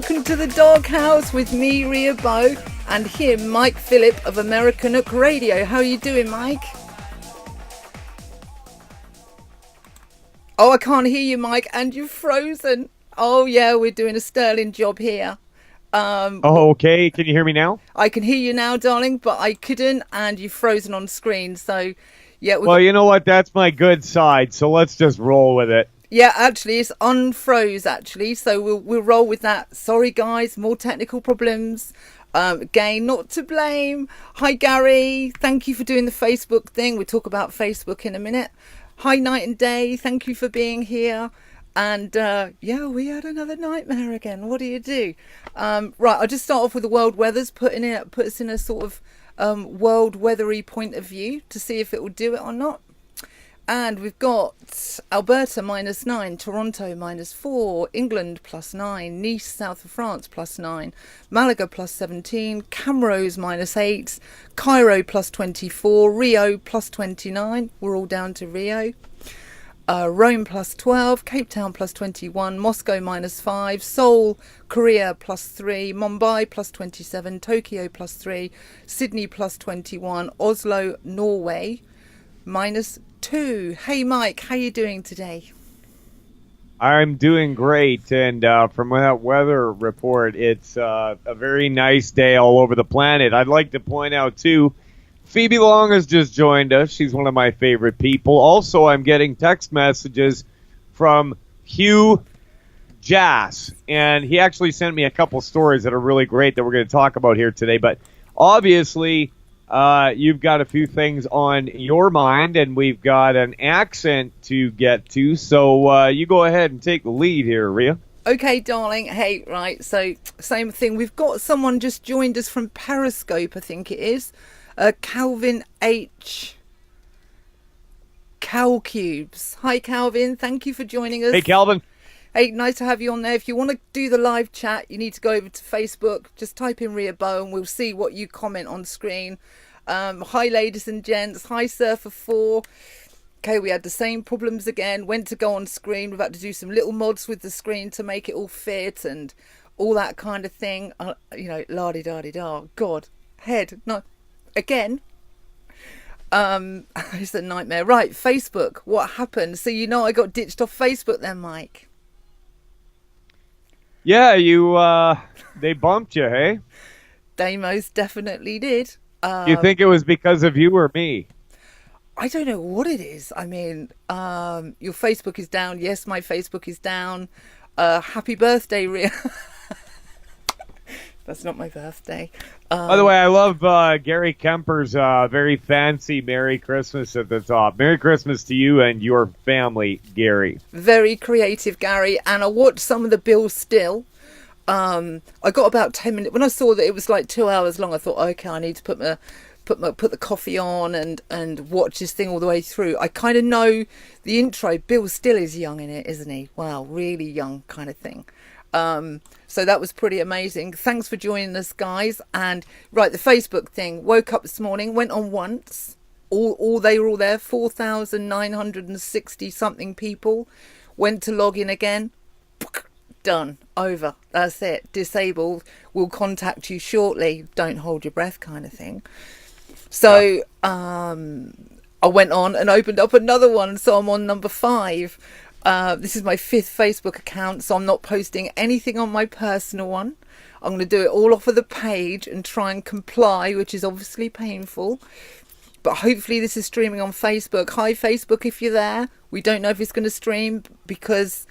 welcome to the Doghouse with me, Ria Bow, and him, Mike Phillip of American Nook Radio. How are you doing, Mike? Oh, I can't hear you, Mike, and you've frozen. Oh, yeah, we're doing a sterling job here. Okay. Can you hear me now? I can hear you now, darling, but I couldn't, and you've frozen on screen. So, yeah. Well, you know what? That's my good side, so let's just roll with it. Yeah, actually, it's unfroze, actually, so we'll roll with that. Sorry, guys, more technical problems. Again, not to blame. Hi, Gary. Thank you for doing the Facebook thing. We'll talk about Facebook in a minute. Hi, Night and Day. Thank you for being here. And, yeah, we had another nightmare again. What do you do? Right, I'll just start off with the world weathers, put us in a sort of world weathery point of view to see if it will do it or not. And we've got Alberta -9, Toronto -4, England +9, Nice, south of France +9, Malaga +17, Camrose -8, Cairo +24, Rio +29. We're all down to Rio. Rome +12, Cape Town +21, Moscow -5, Seoul, Korea +3, Mumbai +27, Tokyo +3, Sydney +21, Oslo, Norway -2. Hey, Mike, how you doing today? I'm doing great, and from that weather report, it's a very nice day all over the planet. I'd like to point out, too, Phoebe Long has just joined us. She's one of my favorite people. Also, I'm getting text messages from Hugh Jass, and he actually sent me a couple stories that are really great that we're going to talk about here today. But obviously, you've got a few things on your mind, and we've got an accent to get to. So you go ahead and take the lead here, Ria. Okay, darling. Hey, right. So, same thing. We've got someone just joined us from Periscope, I think it is. Calvin H. Calcubes. Hi, Calvin. Thank you for joining us. Hey, Calvin. Hey, nice to have you on there. If you want to do the live chat, you need to go over to Facebook. Just type in Ria Bow and we'll see what you comment on screen. Hi, ladies and gents. Hi, Surfer4. Okay, we had the same problems again. Went to go on screen. We've had to do some little mods with the screen to make it all fit and all that kind of thing. You know, la-di-da-di-da. God, head. No, again. It's a nightmare. Right, Facebook. What happened? So, you know, I got ditched off Facebook then, Mike. Yeah, they bumped you, hey? They most definitely did. Do you think it was because of you or me? I don't know what it is. I mean, your Facebook is down. Yes, my Facebook is down. Happy birthday, Ria. That's not my birthday. By the way, I love Gary Kemper's very fancy Merry Christmas at the top. Merry Christmas to you and your family, Gary. Very creative, Gary. And I watched some of the Bill Still. I got about 10 minutes. When I saw that it was like 2 hours long, I thought, okay, I need to put the coffee on and watch this thing all the way through. I kind of know the intro. Bill Still is young in it, isn't he? Wow, really young kind of thing. So that was pretty amazing. Thanks for joining us, guys. And right, the Facebook thing. Woke up this morning, went on once. They were all there. 4,960 something people. Went to log in again. Done. Over. That's it. Disabled. We'll contact you shortly. Don't hold your breath, kind of thing. So I went on and opened up another one. So I'm on number 5. This is my 5th Facebook account, so I'm not posting anything on my personal one. I'm going to do it all off of the page and try and comply, which is obviously painful. But hopefully this is streaming on Facebook. Hi, Facebook, if you're there. We don't know if it's going to stream because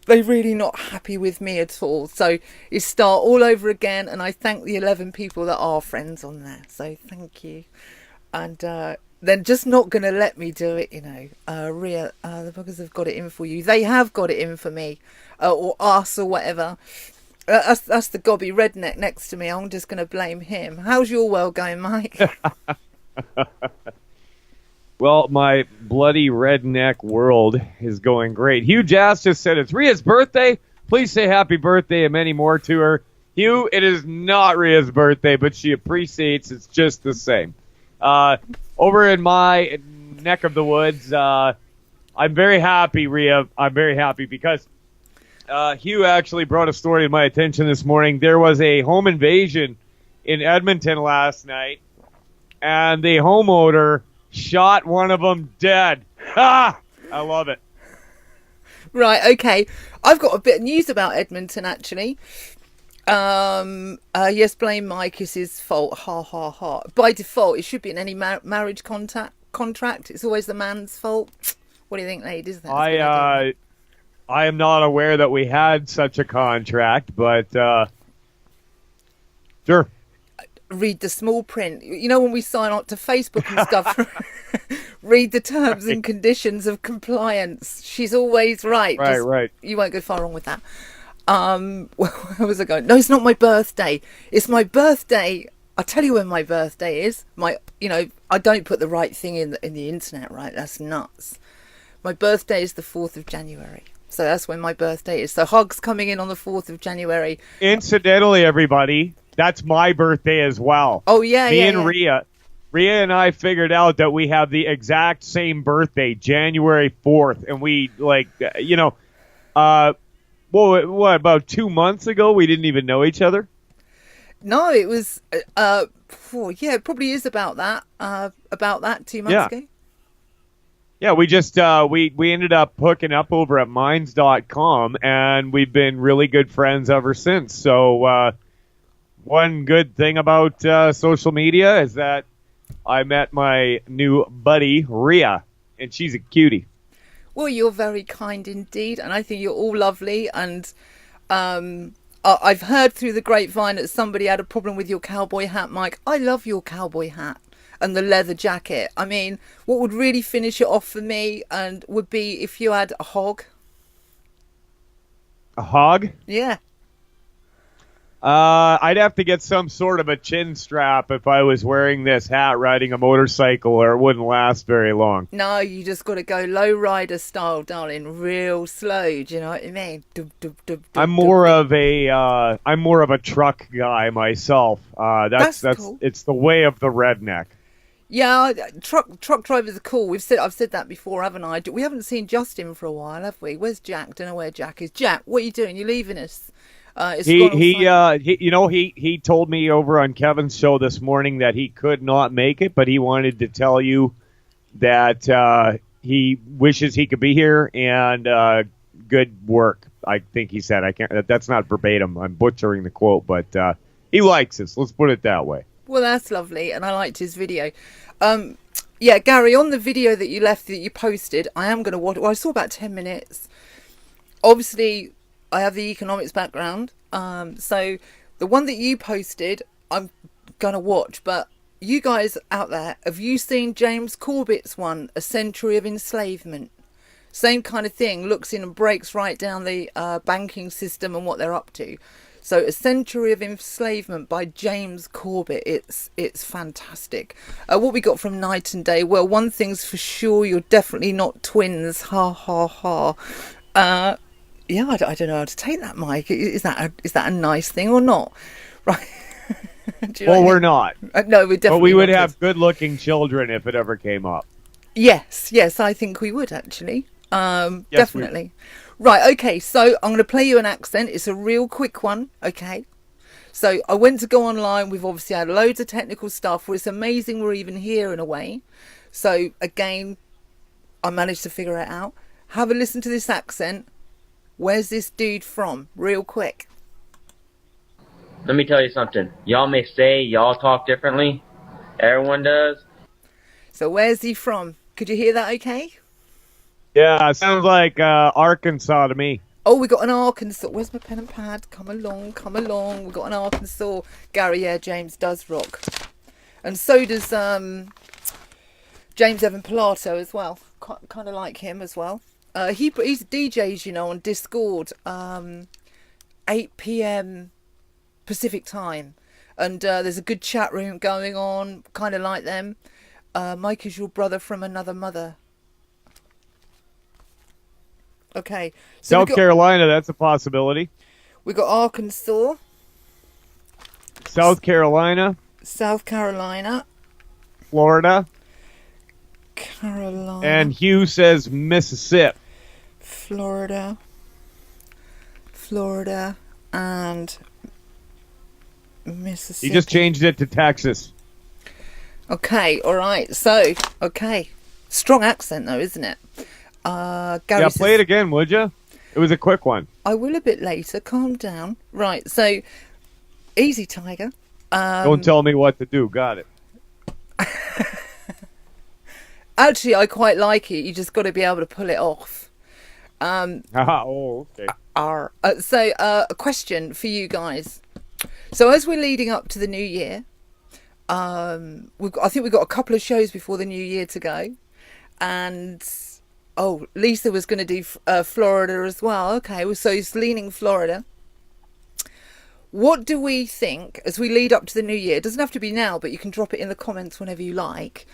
they're really not happy with me at all. So it's start all over again, and I thank the 11 people that are friends on there. So thank you. And they're just not going to let me do it, you know. Ria, the buggers have got it in for you. They have got it in for me, or us, or whatever. That's the gobby redneck next to me. I'm just going to blame him. How's your world going, Mike? Well, my bloody redneck world is going great. Hugh Jass just said it's Ria's birthday. Please say happy birthday and many more to her. Hugh, it is not Ria's birthday, but she appreciates it's just the same. Over in my neck of the woods, I'm very happy, Ria. I'm very happy because Hugh actually brought a story to my attention this morning. There was a home invasion in Edmonton last night, and the homeowner shot one of them dead. Ha! I love it. Right, okay. I've got a bit of news about Edmonton, actually. Yes, blame Mike is his fault. Ha, ha, ha. By default, it should be in any marriage contract. It's always the man's fault. What do you think, ladies? I am not aware that we had such a contract, but sure. Read the small print. You know, when we sign up to Facebook and stuff, read the terms and conditions of compliance. She's always right. Right. You won't go far wrong with that. Where was I going? No, it's not my birthday. It's my birthday. I'll tell you when my birthday is. I don't put the right thing in the internet, right? That's nuts. My birthday is the 4th of January. So that's when my birthday is. So Hog's coming in on the 4th of January. Incidentally, everybody, that's my birthday as well. Oh, yeah, Me and Rhea and I figured out that we have the exact same birthday, January 4th. And we, what, about 2 months ago, we didn't even know each other? No, it was, it probably is about that 2 months ago. Yeah, we just we ended up hooking up over at Minds.com, and we've been really good friends ever since. So one good thing about social media is that I met my new buddy, Rhea, and she's a cutie. Well, you're very kind indeed, and I think you're all lovely. And I've heard through the grapevine that somebody had a problem with your cowboy hat, Mike. I love your cowboy hat. And the leather jacket. I mean, what would really finish it off for me and would be if you had a hog. A hog? Yeah. I'd have to get some sort of a chin strap if I was wearing this hat riding a motorcycle, or it wouldn't last very long. No, you just got to go low rider style, darling, real slow. Do you know what I mean? I'm more of a truck guy myself. That's cool. It's the way of the redneck. Yeah, truck drivers are cool. I've said that before, haven't I? We haven't seen Justin for a while, have we? Where's Jack? Don't know where Jack is. Jack, what are you doing? You're leaving us. He told me over on Kevin's show this morning that he could not make it, but he wanted to tell you that he wishes he could be here, and good work. I think he said. I can't. That's not verbatim. I'm butchering the quote, but he likes us. Let's put it that way. Well, that's lovely, and I liked his video. Gary, on the video that you posted, I am going to watch. Well, I saw about 10 minutes. Obviously, I have the economics background, so the one that you posted, I'm going to watch. But you guys out there, have you seen James Corbett's one, A Century of Enslavement? Same kind of thing, looks in and breaks right down the banking system and what they're up to. So A Century of Enslavement by James Corbett. It's fantastic. What we got from Night and Day? Well, one thing's for sure, you're definitely not twins. Ha, ha, ha. I don't know how to take that, Mike. Is that a nice thing or not? Right. We're not. No, we're definitely. But we would have good-looking children if it ever came up. Yes, I think we would actually. Definitely. Right, okay, so I'm going to play you an accent. It's a real quick one, okay? So I went to go online. We've obviously had loads of technical stuff. It's amazing we're even here in a way. So, again, I managed to figure it out. Have a listen to this accent. Where's this dude from? Real quick. Let me tell you something. Y'all may say y'all talk differently. Everyone does. So where's he from? Could you hear that okay? Yeah, it sounds like Arkansas to me. Oh, we got an Arkansas. Where's my pen and pad? Come along. We got an Arkansas. Gary, yeah, James does rock. And so does James Evan Pilato as well. Kind of like him as well. He's DJs, on Discord, 8 p.m. Pacific time. And there's a good chat room going on, kind of like them. Mike is your brother from another mother. Okay. So South Carolina, that's a possibility. We got Arkansas. South Carolina. Florida. Carolina. And Hugh says Mississippi. Florida. Florida and Mississippi. He just changed it to Texas. Okay, all right. So, okay. Strong accent, though, isn't it? Gary Yeah, says, play it again, would you? It was a quick one. I will a bit later. Calm down. Right, so, easy, Tiger. Don't tell me what to do. Got it. Actually, I quite like it. You just got to be able to pull it off. Oh, okay. So, a question for you guys. So, as we're leading up to the new year, I think we've got a couple of shows before the new year to go. And, Lisa was going to do Florida as well. Okay, so it's leaning Florida. What do we think, as we lead up to the new year, it doesn't have to be now, but you can drop it in the comments whenever you like,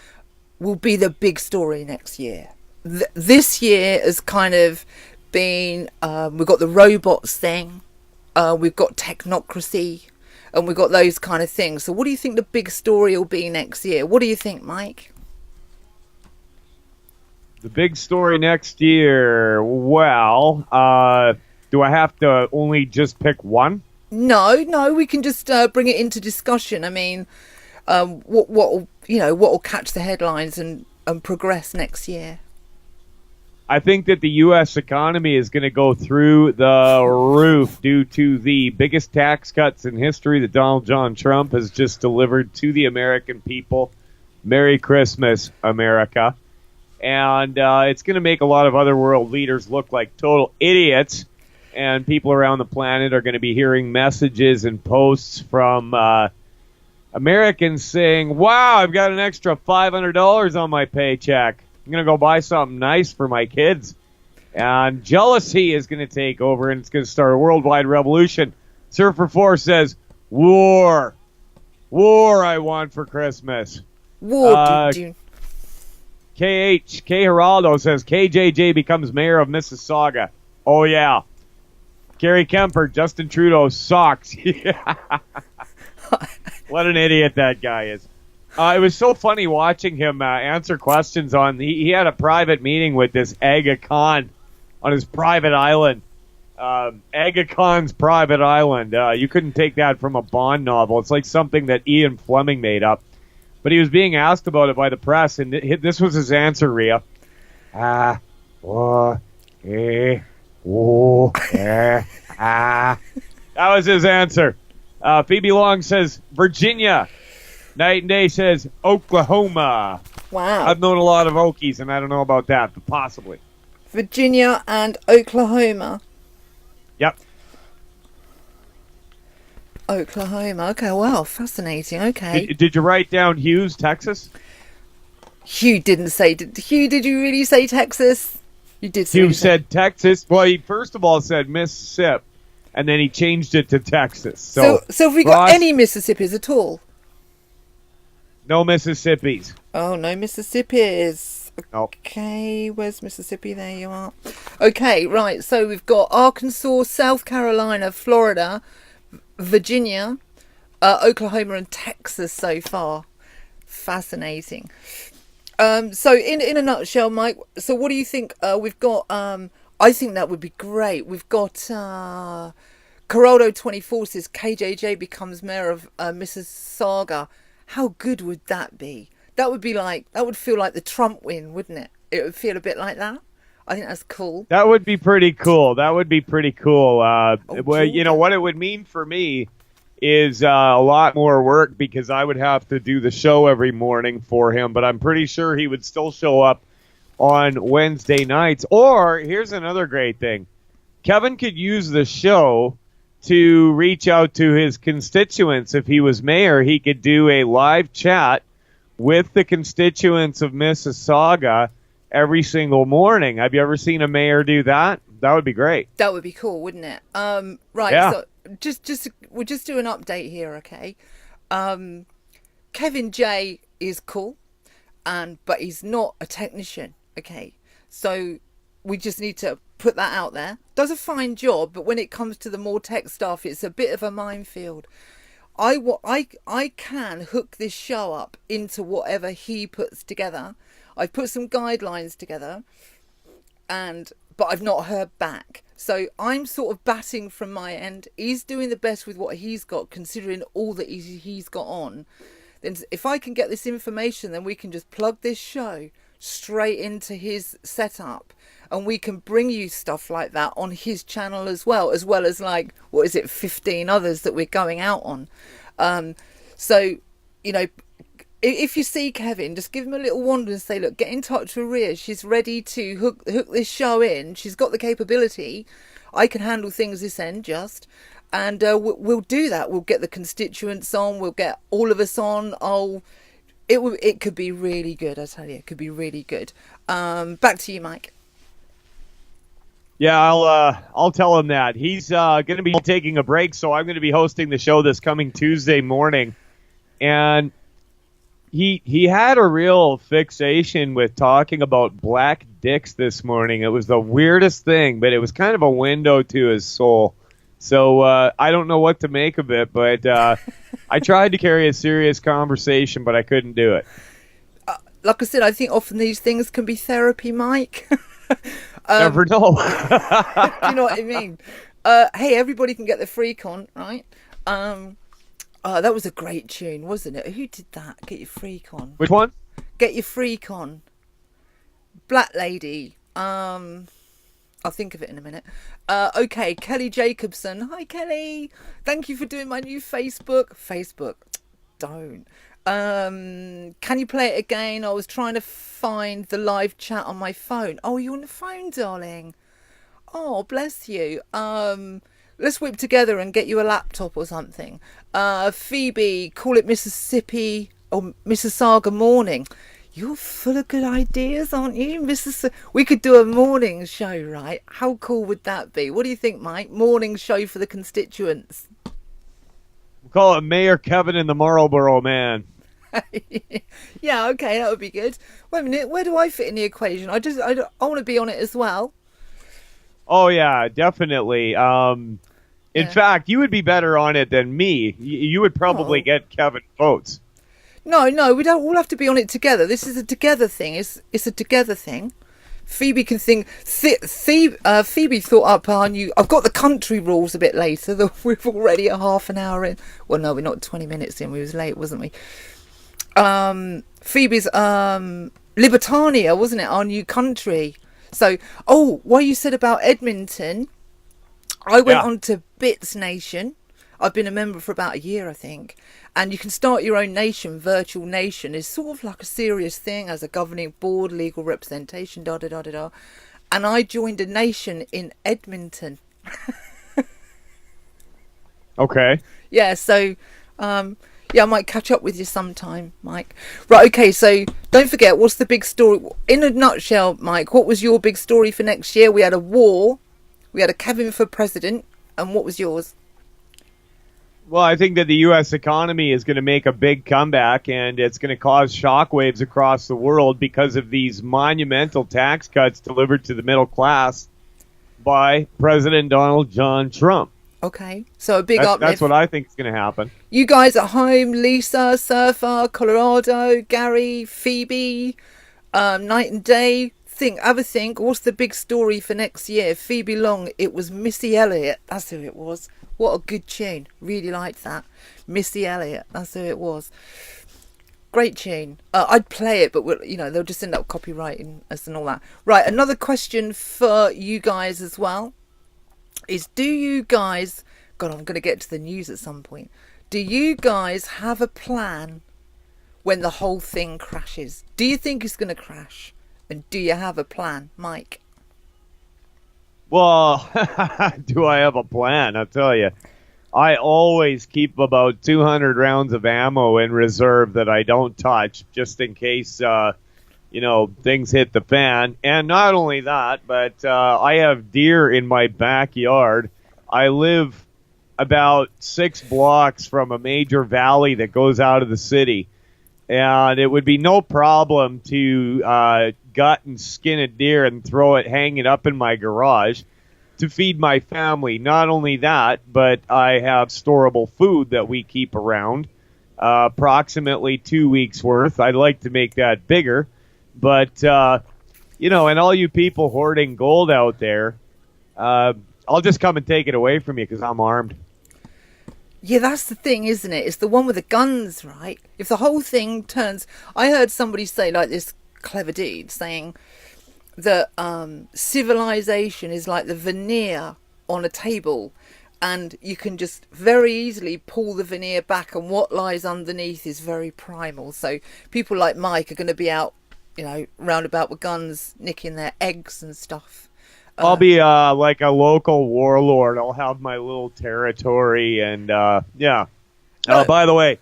will be the big story next year? This year has kind of been, we've got the robots thing, we've got technocracy, and we've got those kind of things. So what do you think the big story will be next year? What do you think, Mike? The big story next year, well, do I have to only just pick one? No, we can just bring it into discussion. I mean, what will catch the headlines and progress next year? I think that the U.S. economy is going to go through the roof due to the biggest tax cuts in history that Donald John Trump has just delivered to the American people. Merry Christmas, America. And it's going to make a lot of other world leaders look like total idiots. And people around the planet are going to be hearing messages and posts from Americans saying, wow, I've got an extra $500 on my paycheck. I'm going to go buy something nice for my kids. And jealousy is going to take over, and it's going to start a worldwide revolution. Surfer 4 says, war. War I want for Christmas. War, K Geraldo says, KJJ becomes mayor of Mississauga. Oh, yeah. Gary Kemper, Justin Trudeau socks. What an idiot that guy is. It was so funny watching him answer questions on... He had a private meeting with this Aga Khan on his private island. Aga Khan's private island. You couldn't take that from a Bond novel. It's like something that Ian Fleming made up. But he was being asked about it by the press, and this was his answer, Rhea. That was his answer. Phoebe Long says Virginia. Night and Day says Oklahoma. Wow. I've known a lot of Okies, and I don't know about that, but possibly. Virginia and Oklahoma. Yep. Oklahoma. Okay, wow, fascinating. Okay. Did you write down Hughes, Texas? Hugh didn't say... Hugh, did you really say Texas? You did say... Hugh said Texas. Well, he first of all said Mississippi, and then he changed it to Texas. So have we got any Mississippis at all? No Mississippis. Oh, no Mississippis. Nope. Okay, where's Mississippi? There you are. Okay, right, so we've got Arkansas, South Carolina, Florida, Virginia, Oklahoma and Texas so far. Fascinating. So in a nutshell, Mike, so what do you think? We've got, I think that would be great. We've got Coraldo24 says KJJ becomes mayor of Mississauga. How good would that be? That would feel like the Trump win, wouldn't it? It would feel a bit like that. I think that's cool. That would be pretty cool. Well, you know what it would mean for me is a lot more work because I would have to do the show every morning for him, but I'm pretty sure he would still show up on Wednesday nights. Or here's another great thing. Kevin could use the show to reach out to his constituents. If he was mayor, he could do a live chat with the constituents of Mississauga every single morning. Have you ever seen a mayor do that? That would be great. That would be cool, wouldn't it? Right. Yeah. So we'll just do an update here, okay? Kevin J is cool, but he's not a technician, okay? So we just need to put that out there. Does a fine job, but when it comes to the more tech stuff, it's a bit of a minefield. I can hook this show up into whatever he puts together. I've put some guidelines together, but I've not heard back. So I'm sort of batting from my end. He's doing the best with what he's got, considering all that he's got on. Then if I can get this information, then we can just plug this show straight into his setup, and we can bring you stuff like that on his channel as well as like, what is it, 15 others that we're going out on. So, you know, if you see Kevin, just give him a little wander and say, look, get in touch with Rhea. She's ready to hook this show in. She's got the capability. I can handle things this end just. And we'll do that. We'll get the constituents on. We'll get all of us on. It could be really good, I tell you. It could be really good. Back to you, Mike. Yeah, I'll tell him that. He's going to be taking a break, so I'm going to be hosting the show this coming Tuesday morning. And he had a real fixation with talking about black dicks this morning. It was the weirdest thing, but it was kind of a window to his soul. So I don't know what to make of it, but I tried to carry a serious conversation, but I couldn't do it. Like I said, I think often these things can be therapy, Mike. Never know. Do you know what I mean? Hey, everybody can get the freak on, right? That was a great tune, wasn't it? Who did that? Get your freak on. Which one? Get your freak on. Black Lady. I'll think of it in a minute. Okay, Kelly Jacobson. Hi, Kelly. Thank you for doing my new Facebook. Don't. Can you play it again? I was trying to find the live chat on my phone. Oh, you're on the phone, darling. Oh, bless you. Let's whip together and get you a laptop or something. Phoebe, call it Mississippi or Mississauga morning. You're full of good ideas, aren't you, We could do a morning show, right? How cool would that be? What do you think, Mike? Morning show for the constituents. We'll call it Mayor Kevin and the Marlboro Man. Yeah, okay, that would be good. Wait a minute, where do I fit in the equation? I want to be on it as well. Oh yeah, definitely. In fact, you would be better on it than me. You would probably get Kevin votes. No, we don't all have to be on it together. This is a together thing. It's a together thing. Phoebe can think. Phoebe thought up our new. I've got the country rules a bit later. We're already a half an hour in. Well, no, we're not 20 minutes in. We was late, wasn't we? Phoebe's Libertania, wasn't it? Our new country. So, what you said about Edmonton, I went on to Bits Nation. I've been a member for about a year, I think. And you can start your own nation, virtual nation. It's sort of like a serious thing, as a governing board, legal representation, da-da-da-da-da. And I joined a nation in Edmonton. Okay. Yeah, so... I might catch up with you sometime, Mike. Right, okay, so don't forget, what's the big story? In a nutshell, Mike, what was your big story for next year? We had a war, we had a Kevin for president, and what was yours? Well, I think that the U.S. economy is going to make a big comeback, and it's going to cause shockwaves across the world because of these monumental tax cuts delivered to the middle class by President Donald John Trump. Okay, so a big uplift. That's what I think is going to happen. You guys at home, Lisa, Surfer, Colorado, Gary, Phoebe, Night and Day, have a think. What's the big story for next year? Phoebe Long, it was Missy Elliott. That's who it was. What a good tune. Really liked that. Missy Elliott, that's who it was. Great tune. I'd play it, but they'll just end up copywriting us and all that. Right, another question for you guys as well is, do you guys... God, I'm going to get to the news at some point. Do you guys have a plan when the whole thing crashes? Do you think it's going to crash? And do you have a plan, Mike? Well, do I have a plan? I'll tell you. I always keep about 200 rounds of ammo in reserve that I don't touch, just in case, things hit the fan. And not only that, but I have deer in my backyard. I live about 6 blocks from a major valley that goes out of the city. And it would be no problem to gut and skin a deer and throw it hanging up in my garage to feed my family. Not only that, but I have storable food that we keep around, approximately 2 weeks worth. I'd like to make that bigger. But, and all you people hoarding gold out there, I'll just come and take it away from you because I'm armed. Yeah, that's the thing, isn't it? It's the one with the guns, right? If the whole thing turns... I heard somebody say, like this clever dude, saying that civilization is like the veneer on a table, and you can just very easily pull the veneer back, and what lies underneath is very primal. So people like Mike are going to be out, roundabout with guns, nicking their eggs and stuff. I'll be like a local warlord. I'll have my little territory, and yeah. By the way,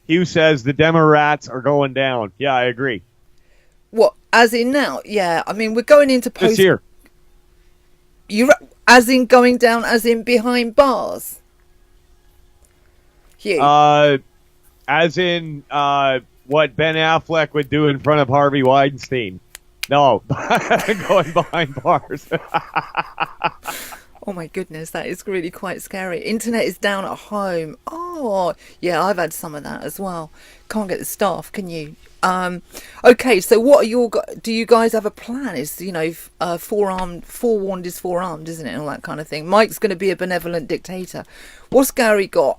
Hugh says the Demorats are going down. Yeah, I agree. What? As in now? Yeah, I mean, we're going into post... This year. As in going down, as in behind bars? Hugh? As in what Ben Affleck would do in front of Harvey Weinstein. No, going behind bars. Oh my goodness, that is really quite scary. Internet is down at home. Oh, yeah, I've had some of that as well. Can't get the staff, can you? Okay, so what are do you guys have a plan? Is, forewarned is forearmed, isn't it? And all that kind of thing. Mike's going to be a benevolent dictator. What's Gary got?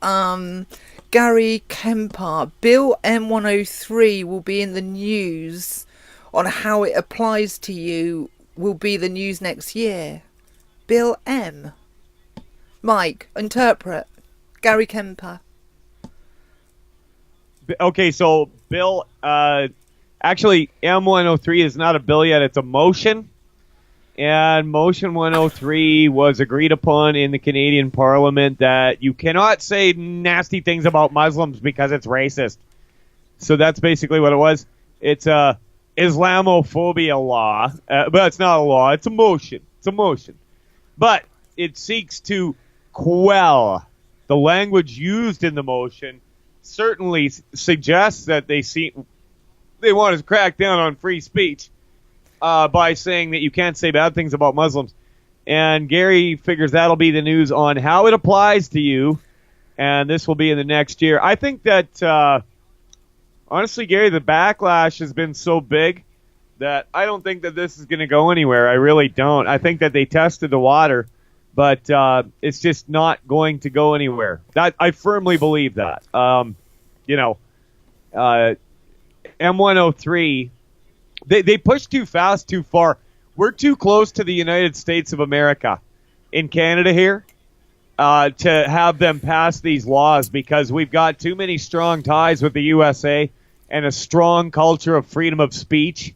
Gary Kemper. Bill M103 will be in the news on how it applies to you, will be the news next year. Bill M. Mike, interpret. Gary Kemper. Okay, so Bill, actually M103 is not a bill yet, it's a motion. And motion 103 was agreed upon in the Canadian Parliament that you cannot say nasty things about Muslims because it's racist. So that's basically what it was. It's a Islamophobia law, but it's not a law, it's a motion. It's a motion. But it seeks to quell the language used in the motion. Certainly suggests that they want to crack down on free speech by saying that you can't say bad things about Muslims. And Gary figures that'll be the news on how it applies to you, and this will be in the next year. I think that, honestly, Gary, the backlash has been so big that I don't think that this is going to go anywhere. I really don't. I think that they tested the water, but it's just not going to go anywhere. I firmly believe that. M103, they pushed too fast, too far. We're too close to the United States of America in Canada here to have them pass these laws because we've got too many strong ties with the USA and a strong culture of freedom of speech.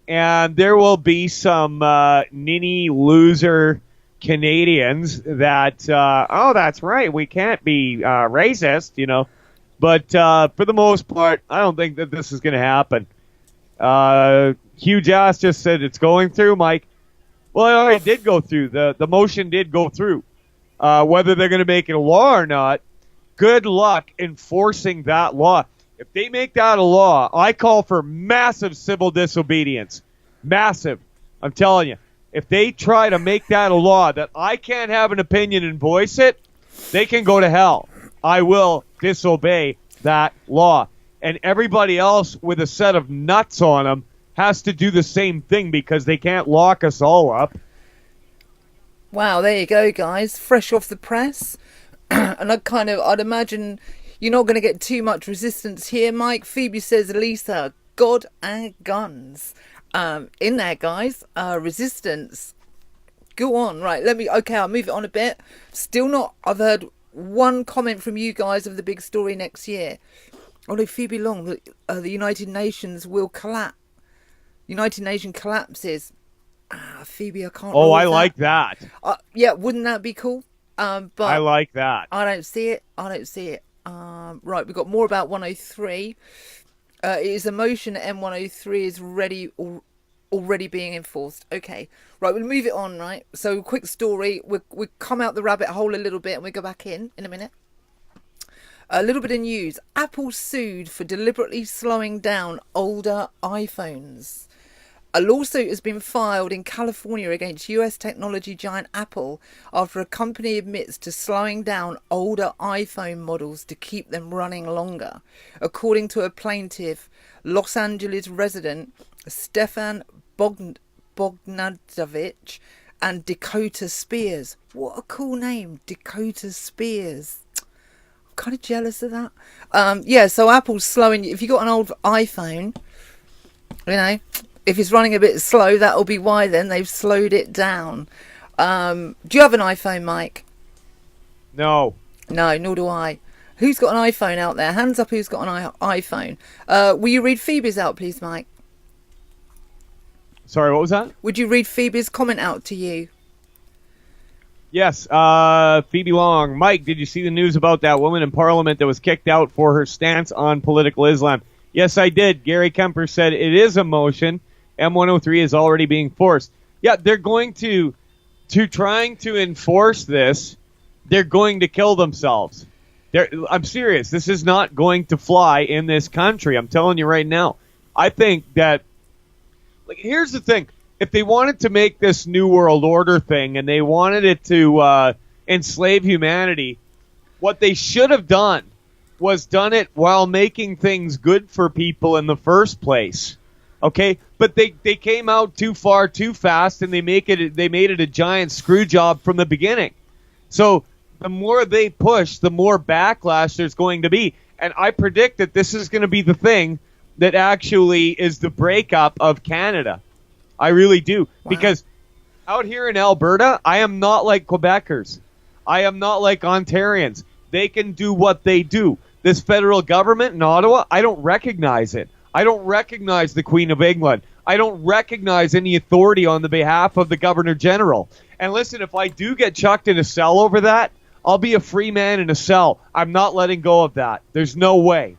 And there will be some ninny loser Canadians that, that's right, we can't be racist, But for the most part, I don't think that this is going to happen. Hugh Joss just said it's going through, Mike. Well, it already did go through. The motion did go through. Whether they're going to make it a law or not, good luck enforcing that law. If they make that a law, I call for massive civil disobedience. Massive. I'm telling you. If they try to make that a law that I can't have an opinion and voice it, they can go to hell. I will disobey that law. And everybody else with a set of nuts on them has to do the same thing because they can't lock us all up. Wow, there you go, guys. Fresh off the press. And I'd imagine you're not going to get too much resistance here, Mike. Phoebe says, Lisa, God and guns. In there, guys. Resistance. Go on. Right, I'll move it on a bit. Still not, I've heard one comment from you guys of the big story next year. Although Phoebe Long, the United Nations will collapse. United Nations collapses. Phoebe, I can't. Oh, I like that. Yeah, wouldn't that be cool? But I like that. I don't see it. Right, we've got more about 103. It is a motion that M103 is already being enforced. Okay, right, we'll move it on, right? So, quick story. We come out the rabbit hole a little bit and we go back in a minute. A little bit of news. Apple sued for deliberately slowing down older iPhones. A lawsuit has been filed in California against US technology giant Apple after a company admits to slowing down older iPhone models to keep them running longer. According to a plaintiff, Los Angeles resident Stefan Bogdanovich and Dakota Spears. What a cool name, Dakota Spears. I'm kind of jealous of that. Yeah, so Apple's slowing. If you got an old iPhone, you know, if it's running a bit slow, that'll be why. Then they've slowed it down. Do you have an iPhone, Mike? No. No, nor do I. Who's got an iPhone out there? Hands up who's got an iPhone. Will you read Phoebe's out, please, Mike? Sorry, what was that? Would you read Phoebe's comment out to you? Yes, Phoebe Long. Mike, did you see the news about that woman in Parliament that was kicked out for her stance on political Islam? Yes, I did. Gary Kemper said it is a motion. M103 is already being forced. Yeah, they're going to trying to enforce this, they're going to kill themselves. I'm serious. This is not going to fly in this country. I'm telling you right now. I think that, like, here's the thing. If they wanted to make this New World Order thing and they wanted it to enslave humanity, what they should have done was done it while making things good for people in the first place. Okay? But they came out too far too fast, and they made it a giant screw job from the beginning. So the more they push, the more backlash there's going to be. And I predict that this is going to be the thing that actually is the breakup of Canada. I really do. Wow. Because out here in Alberta, I am not like Quebecers. I am not like Ontarians. They can do what they do. This federal government in Ottawa, I don't recognize it. I don't recognize the Queen of England. I don't recognize any authority on the behalf of the Governor General. And listen, if I do get chucked in a cell over that, I'll be a free man in a cell. I'm not letting go of that. There's no way.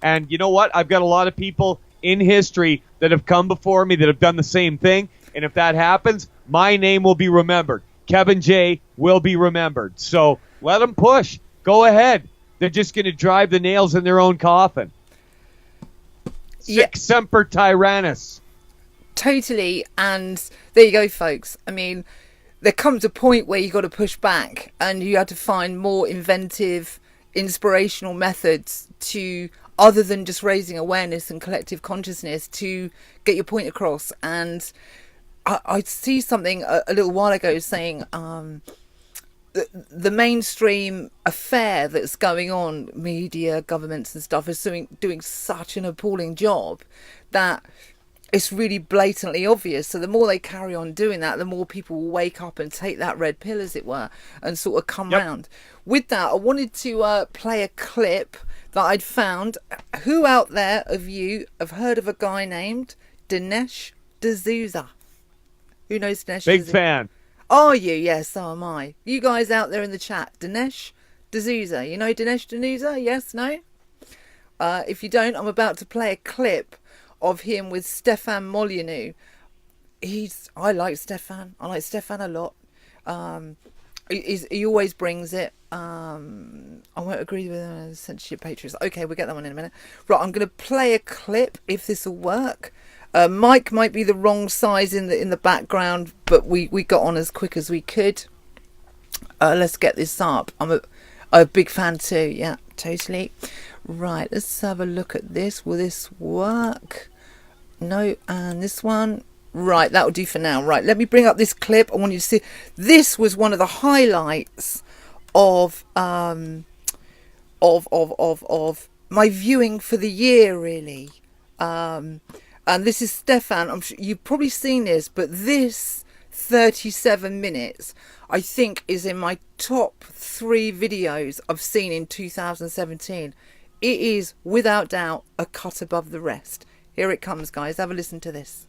And you know what? I've got a lot of people in history that have come before me that have done the same thing. And if that happens, my name will be remembered. Kevin J. will be remembered. So let them push. Go ahead. They're just going to drive the nails in their own coffin. Sic semper tyrannis. Totally. And there you go, folks. I mean, there comes a point where you got to push back and you have to find more inventive, inspirational methods to, other than just raising awareness and collective consciousness, to get your point across. And I see something a little while ago saying the mainstream affair that's going on, media, governments and stuff, is doing such an appalling job that it's really blatantly obvious. So the more they carry on doing that, the more people will wake up and take that red pill, as it were, and sort of come round. With that, I wanted to play a clip that I'd found. Who out there of you have heard of a guy named Dinesh D'Souza? Who knows Dinesh D'Souza? Big fan. Are you? Yes, so am I. You guys out there in the chat, Dinesh D'Souza. You know Dinesh D'Souza? Yes, no? If you don't, I'm about to play a clip of him with Stefan Molyneux. I like Stefan. I like Stefan a lot. He always brings it. I won't agree with censorship patriots. Okay, we'll get that one in a minute. Right, I'm going to play a clip if this will work. Mike might be the wrong size in the background, but we got on as quick as we could. Let's get this up. I'm a big fan too. Yeah, totally. Right, let's have a look at this. Will this work? No, and this one. Right, that'll do for now. Right, let me bring up this clip. I want you to see. This was one of the highlights of my viewing for the year, really. And this is Stefan. I'm sure you've probably seen this, but this 37 minutes, I think, is in my top 3 videos I've seen in 2017. It is, without doubt, a cut above the rest. Here it comes, guys. Have a listen to this.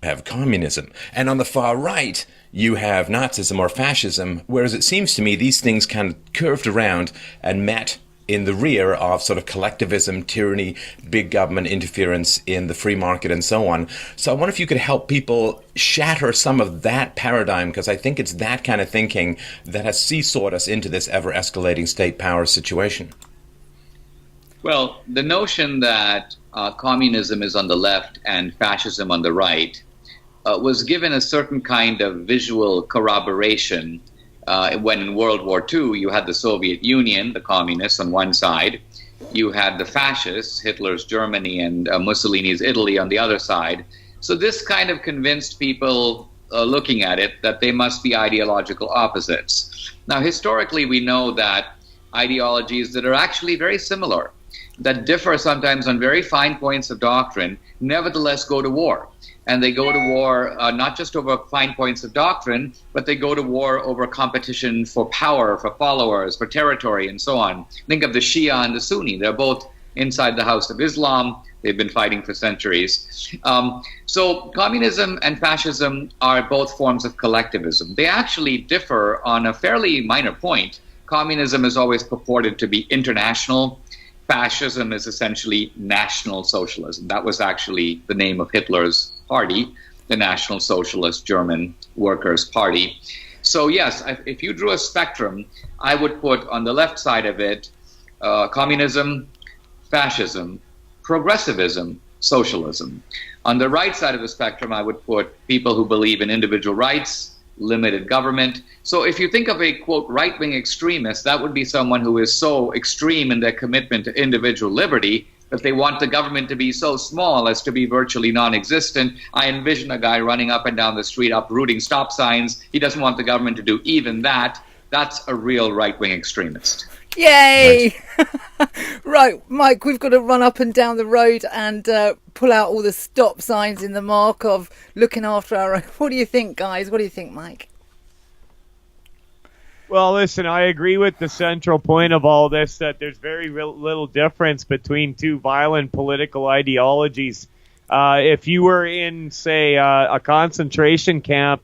Have communism. And on the far right, you have Nazism or fascism, whereas it seems to me these things kind of curved around and met in the rear of sort of collectivism, tyranny, big government interference in the free market and so on. So I wonder if you could help people shatter some of that paradigm, because I think it's that kind of thinking that has seesawed us into this ever-escalating state power situation. Well, the notion that communism is on the left and fascism on the right was given a certain kind of visual corroboration when in World War II you had the Soviet Union, the communists on one side, you had the fascists, Hitler's Germany and Mussolini's Italy on the other side. So this kind of convinced people looking at it, that they must be ideological opposites. Now, historically, we know that ideologies that are actually very similar, that differ sometimes on very fine points of doctrine, nevertheless go to war. And they go to war not just over fine points of doctrine, but they go to war over competition for power, for followers, for territory, and so on. Think of the Shia and the Sunni. They're both inside the House of Islam. They've been fighting for centuries. So communism and fascism are both forms of collectivism. They actually differ on a fairly minor point. Communism is always purported to be international. Fascism is essentially National Socialism. That was actually the name of Hitler's party, the National Socialist German Workers' Party. So yes, if you drew a spectrum, I would put on the left side of it communism, fascism, progressivism, socialism. On the right side of the spectrum, I would put people who believe in individual rights, limited government. So if you think of a, quote, right-wing extremist, that would be someone who is so extreme in their commitment to individual liberty that they want the government to be so small as to be virtually non-existent. I envision a guy running up and down the street uprooting stop signs. He doesn't want the government to do even that. That's a real right-wing extremist. Yay! Right, Mike, we've got to run up and down the road and pull out all the stop signs in the mark of looking after our own. What do you think, guys? What do you think, Mike? Well, listen, I agree with the central point of all this, that there's very little difference between two violent political ideologies. If you were in, say, a concentration camp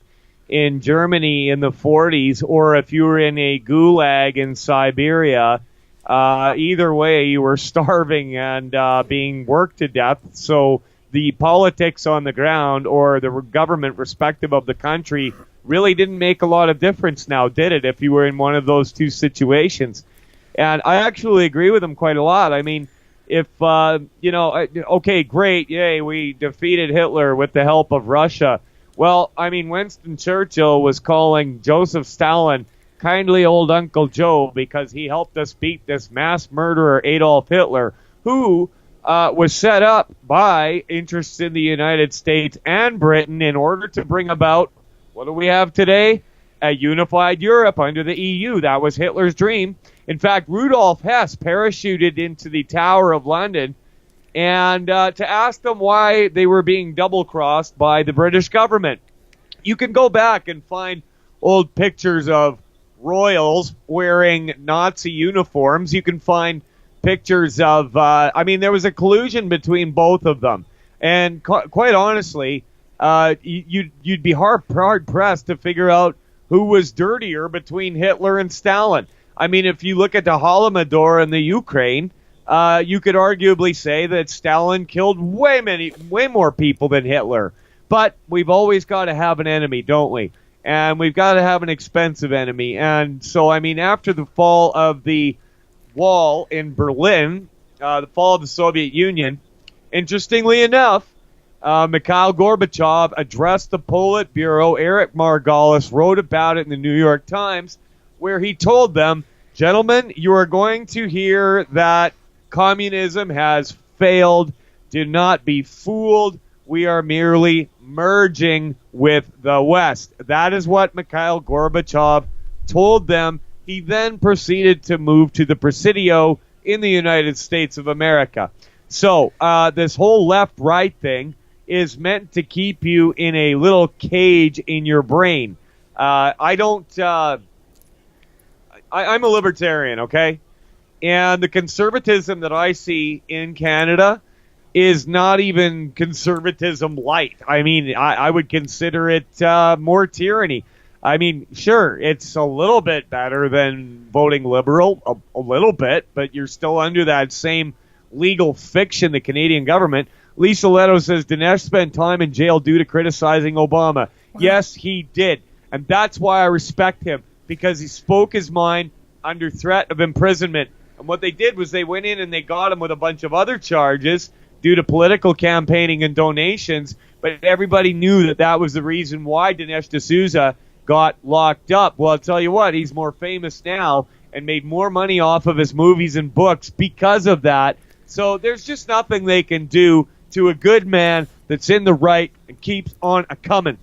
in Germany in the 40s, or if you were in a gulag in Siberia, either way, you were starving and being worked to death. So the politics on the ground, or the government respective of the country, really didn't make a lot of difference now, did it, if you were in one of those two situations? And I actually agree with him quite a lot. I mean, if, okay, great, yay, we defeated Hitler with the help of Russia. Well, I mean, Winston Churchill was calling Joseph Stalin kindly old Uncle Joe because he helped us beat this mass murderer Adolf Hitler, who was set up by interests in the United States and Britain in order to bring about, what do we have today? A unified Europe under the EU. That was Hitler's dream. In fact, Rudolf Hess parachuted into the Tower of London and to ask them why they were being double-crossed by the British government. You can go back and find old pictures of royals wearing Nazi uniforms. You can find pictures of, there was a collusion between both of them. And quite honestly, you'd be hard-pressed to figure out who was dirtier between Hitler and Stalin. I mean, if you look at the Holodomor in the Ukraine, you could arguably say that Stalin killed way more people than Hitler. But we've always got to have an enemy, don't we? And we've got to have an expensive enemy. And so, I mean, after the fall of the wall in Berlin, the fall of the Soviet Union, interestingly enough, Mikhail Gorbachev addressed the Politburo. Eric Margolis wrote about it in the New York Times, where he told them, gentlemen, you are going to hear that communism has failed. Do not be fooled. We are merely merging with the West. That is what Mikhail Gorbachev told them. He then proceeded to move to the Presidio in the United States of America. So this whole left-right thing is meant to keep you in a little cage in your brain. I'm a libertarian, okay? And the conservatism that I see in Canada is not even conservatism light. I mean, I would consider it more tyranny. I mean, sure, it's a little bit better than voting liberal, a little bit, but you're still under that same legal fiction, the Canadian government. Lisa Leto says, Dinesh spent time in jail due to criticizing Obama. Wow. Yes, he did. And that's why I respect him, because he spoke his mind under threat of imprisonment. And what they did was they went in and they got him with a bunch of other charges due to political campaigning and donations, but everybody knew that that was the reason why Dinesh D'Souza got locked up. Well, I'll tell you what, he's more famous now and made more money off of his movies and books because of that. So there's just nothing they can do to a good man that's in the right and keeps on a-coming.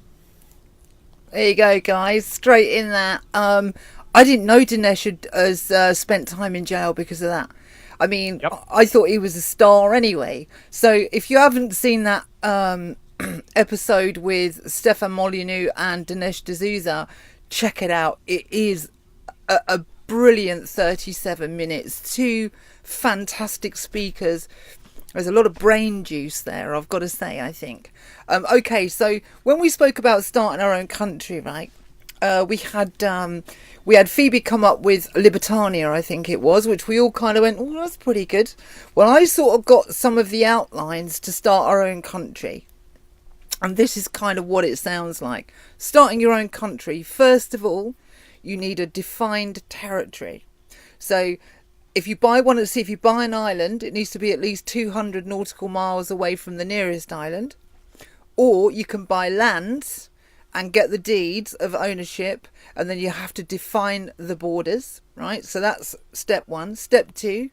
There you go, guys. Straight in that. I didn't know Dinesh has spent time in jail because of that. I mean, Yep. I thought he was a star anyway. So if you haven't seen that episode with Stefan Molyneux and Dinesh D'Souza, check it out. It is a brilliant 37 minutes. Two fantastic speakers. There's a lot of brain juice there, I've got to say, I think. Okay, so when we spoke about starting our own country, right, we had Phoebe come up with Libertania, I think it was, which we all kind of went, oh, that's pretty good. Well, I sort of got some of the outlines to start our own country. And this is kind of what it sounds like. Starting your own country, first of all, you need a defined territory. So if you buy an island, it needs to be at least 200 nautical miles away from the nearest island. Or you can buy land and get the deeds of ownership, and then you have to define the borders, right? So that's step one. Step two,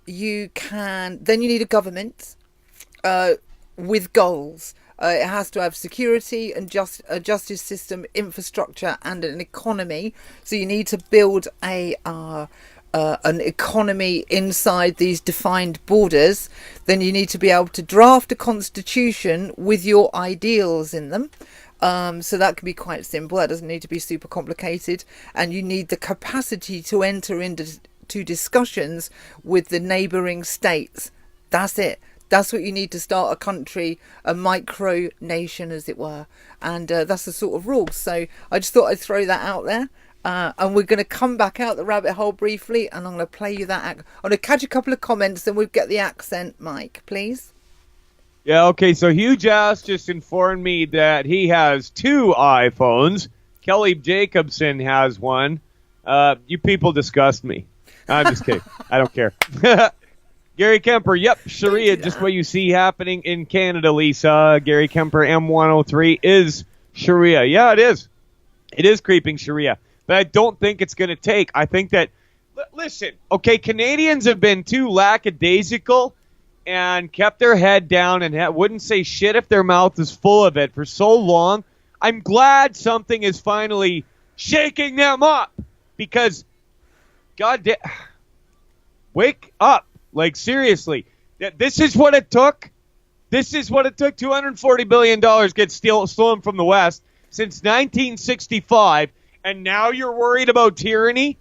you need a government with goals. It has to have security and a justice system, infrastructure, and an economy. So you need to build an economy inside these defined borders. Then you need to be able to draft a constitution with your ideals in them. So that can be quite simple. That doesn't need to be super complicated. And you need the capacity to enter into discussions with the neighbouring states. That's it. That's what you need to start a country, a micro nation, as it were. And that's the sort of rules. So I just thought I'd throw that out there. And we're going to come back out the rabbit hole briefly, and I'm going to play you that. I'm going to catch a couple of comments, and we'll get the accent, Mike, please. Yeah, okay, so Huge Ass just informed me that he has 2 iPhones. Kelly Jacobson has one. You people disgust me. I'm just kidding. I don't care. Gary Kemper, yep, Sharia, just what you see happening in Canada, Lisa. Gary Kemper, M103 is Sharia. Yeah, it is. It is creeping Sharia. But I don't think it's going to take. I think that, listen, okay, Canadians have been too lackadaisical and kept their head down and wouldn't say shit if their mouth is full of it for so long. I'm glad something is finally shaking them up because, goddamn, wake up. Like, seriously, this is what it took. This is what it took. $240 billion gets stolen from the West since 1965, and now you're worried about tyranny?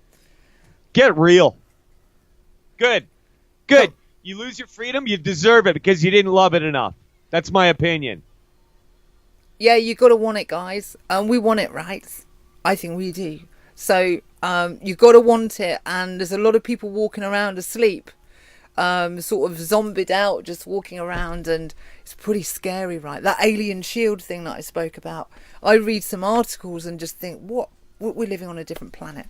Get real. Good. You lose your freedom, you deserve it because you didn't love it enough. That's my opinion. Yeah, you got to want it, guys. We want it, right? I think we do. So you got to want it, and there's a lot of people walking around asleep. Sort of zombied out, just walking around, and it's pretty scary, right? That alien shield thing that I spoke about. I read some articles and just think, what? We're living on a different planet.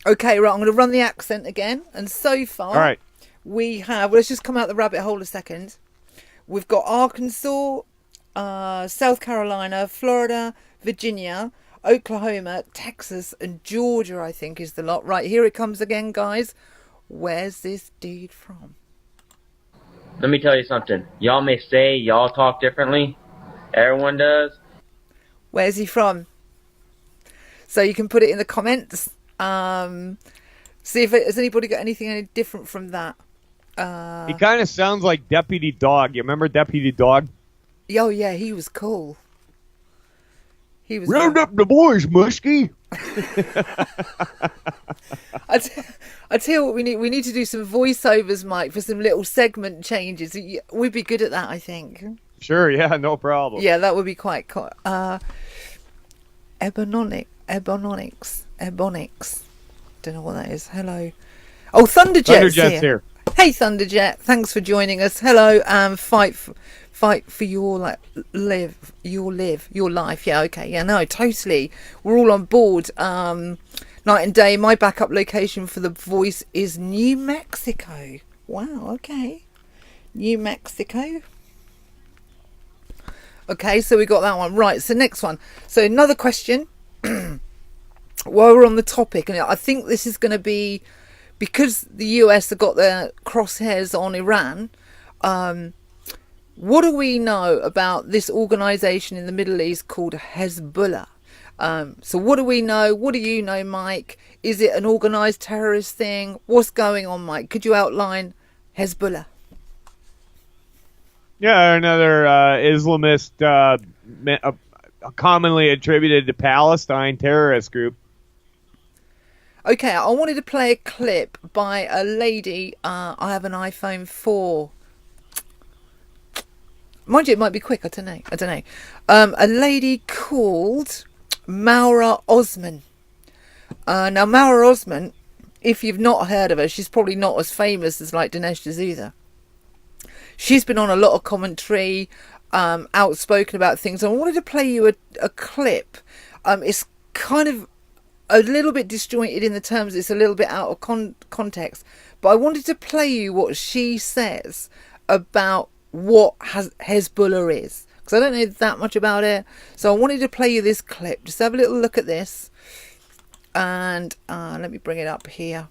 Okay, right, I'm going to run the accent again. And so far, All right. we have, let's just come out the rabbit hole a second. We've got Arkansas, South Carolina, Florida, Virginia, Oklahoma, Texas, and Georgia, I think is the lot. Right, here it comes again, guys. Where's this dude from? Let me tell you something. Y'all may say y'all talk differently. Everyone does. Where's he from? So you can put it in the comments. See if has anybody got anything any different from that. He kind of sounds like Deputy Dog. You remember Deputy Dog? Oh yeah, he was cool. He was. Round up the boys, Muskie. I tell you what, we need to do some voiceovers, Mike, for some little segment changes. We'd be good at that, I think. Sure, yeah, no problem. Yeah, that would be quite cool. Ebonics. Don't know what that is. Hello. Oh, Thunderjet's here. Hey, Thunderjet. Thanks for joining us. Hello. Fight for your your life. Yeah. Okay. Yeah. No. Totally. We're all on board. Night and day. My backup location for the voice is New Mexico. Wow. Okay. New Mexico. Okay. So we got that one right. So next one. So another question. While we're on the topic, and I think this is going to be because the US have got their crosshairs on Iran. what do we know about this organization in the Middle East called Hezbollah? So what do we know? What do you know, Mike? Is it an organized terrorist thing? What's going on, Mike? Could you outline Hezbollah? Yeah, another Islamist, commonly attributed to Palestine terrorist group. Okay, I wanted to play a clip by a lady. I have an iPhone 4. Mind you, it might be quick. I don't know. A lady called Maura Osman. Now, Maura Osman, if you've not heard of her, she's probably not as famous as like Dinesh D'Souza. She's been on a lot of commentary, outspoken about things. I wanted to play you a clip. It's kind of a little bit disjointed in the terms. It's a little bit out of context. But I wanted to play you what she says about what Hezbollah is. Because I don't know that much about it. So I wanted to play you this clip. Just have a little look at this. And let me bring it up here.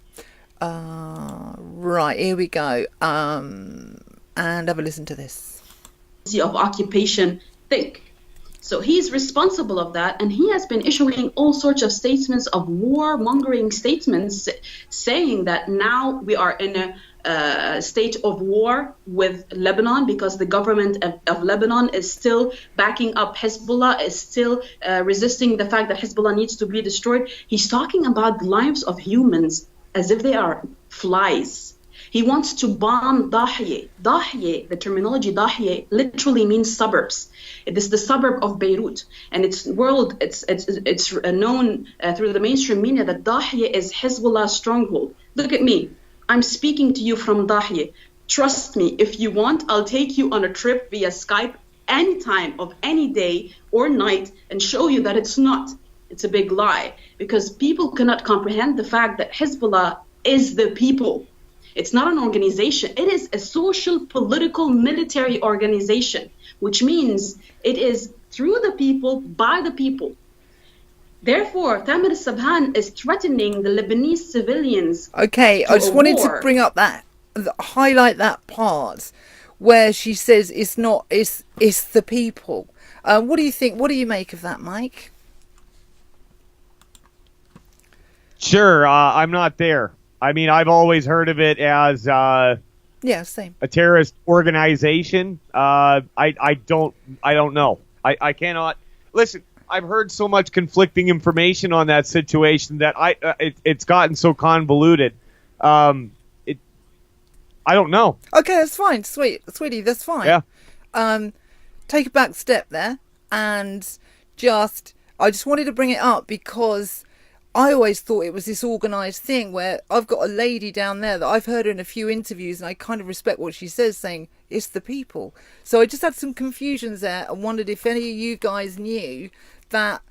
Right, here we go. And have a listen to this. Of occupation think. So he's responsible of that, and he has been issuing all sorts of statements of warmongering statements, saying that now we are in a state of war with Lebanon because the government of Lebanon is still backing up Hezbollah, is still resisting the fact that Hezbollah needs to be destroyed. He's talking about the lives of humans as if they are flies. He wants to bomb Dahieh. Dahieh, the terminology Dahieh, literally means suburbs. It is the suburb of Beirut, and it's known through the mainstream media that Dahieh is Hezbollah's stronghold. Look at me. I'm speaking to you from Dahieh. Trust me, if you want, I'll take you on a trip via Skype any time of any day or night and show you that it's not. It's a big lie, because people cannot comprehend the fact that Hezbollah is the people. It's not an organization. It is a social, political, military organization, which means it is through the people, by the people. Therefore, Tamer Sabhan is threatening the Lebanese civilians. Okay, I just wanted to bring up highlight that part where she says it's the people. What do you think? What do you make of that, Mike? Sure, I'm not there. I mean, I've always heard of it as same. A terrorist organization. I don't know. I cannot listen. I've heard so much conflicting information on that situation that it's gotten so convoluted. I don't know. Okay, that's fine, sweetie. That's fine. Yeah. Take a back step there, and I just wanted to bring it up because I always thought it was this organised thing where I've got a lady down there that I've heard her in a few interviews, and I kind of respect what she says, saying it's the people. So I just had some confusions there and wondered if any of you guys knew that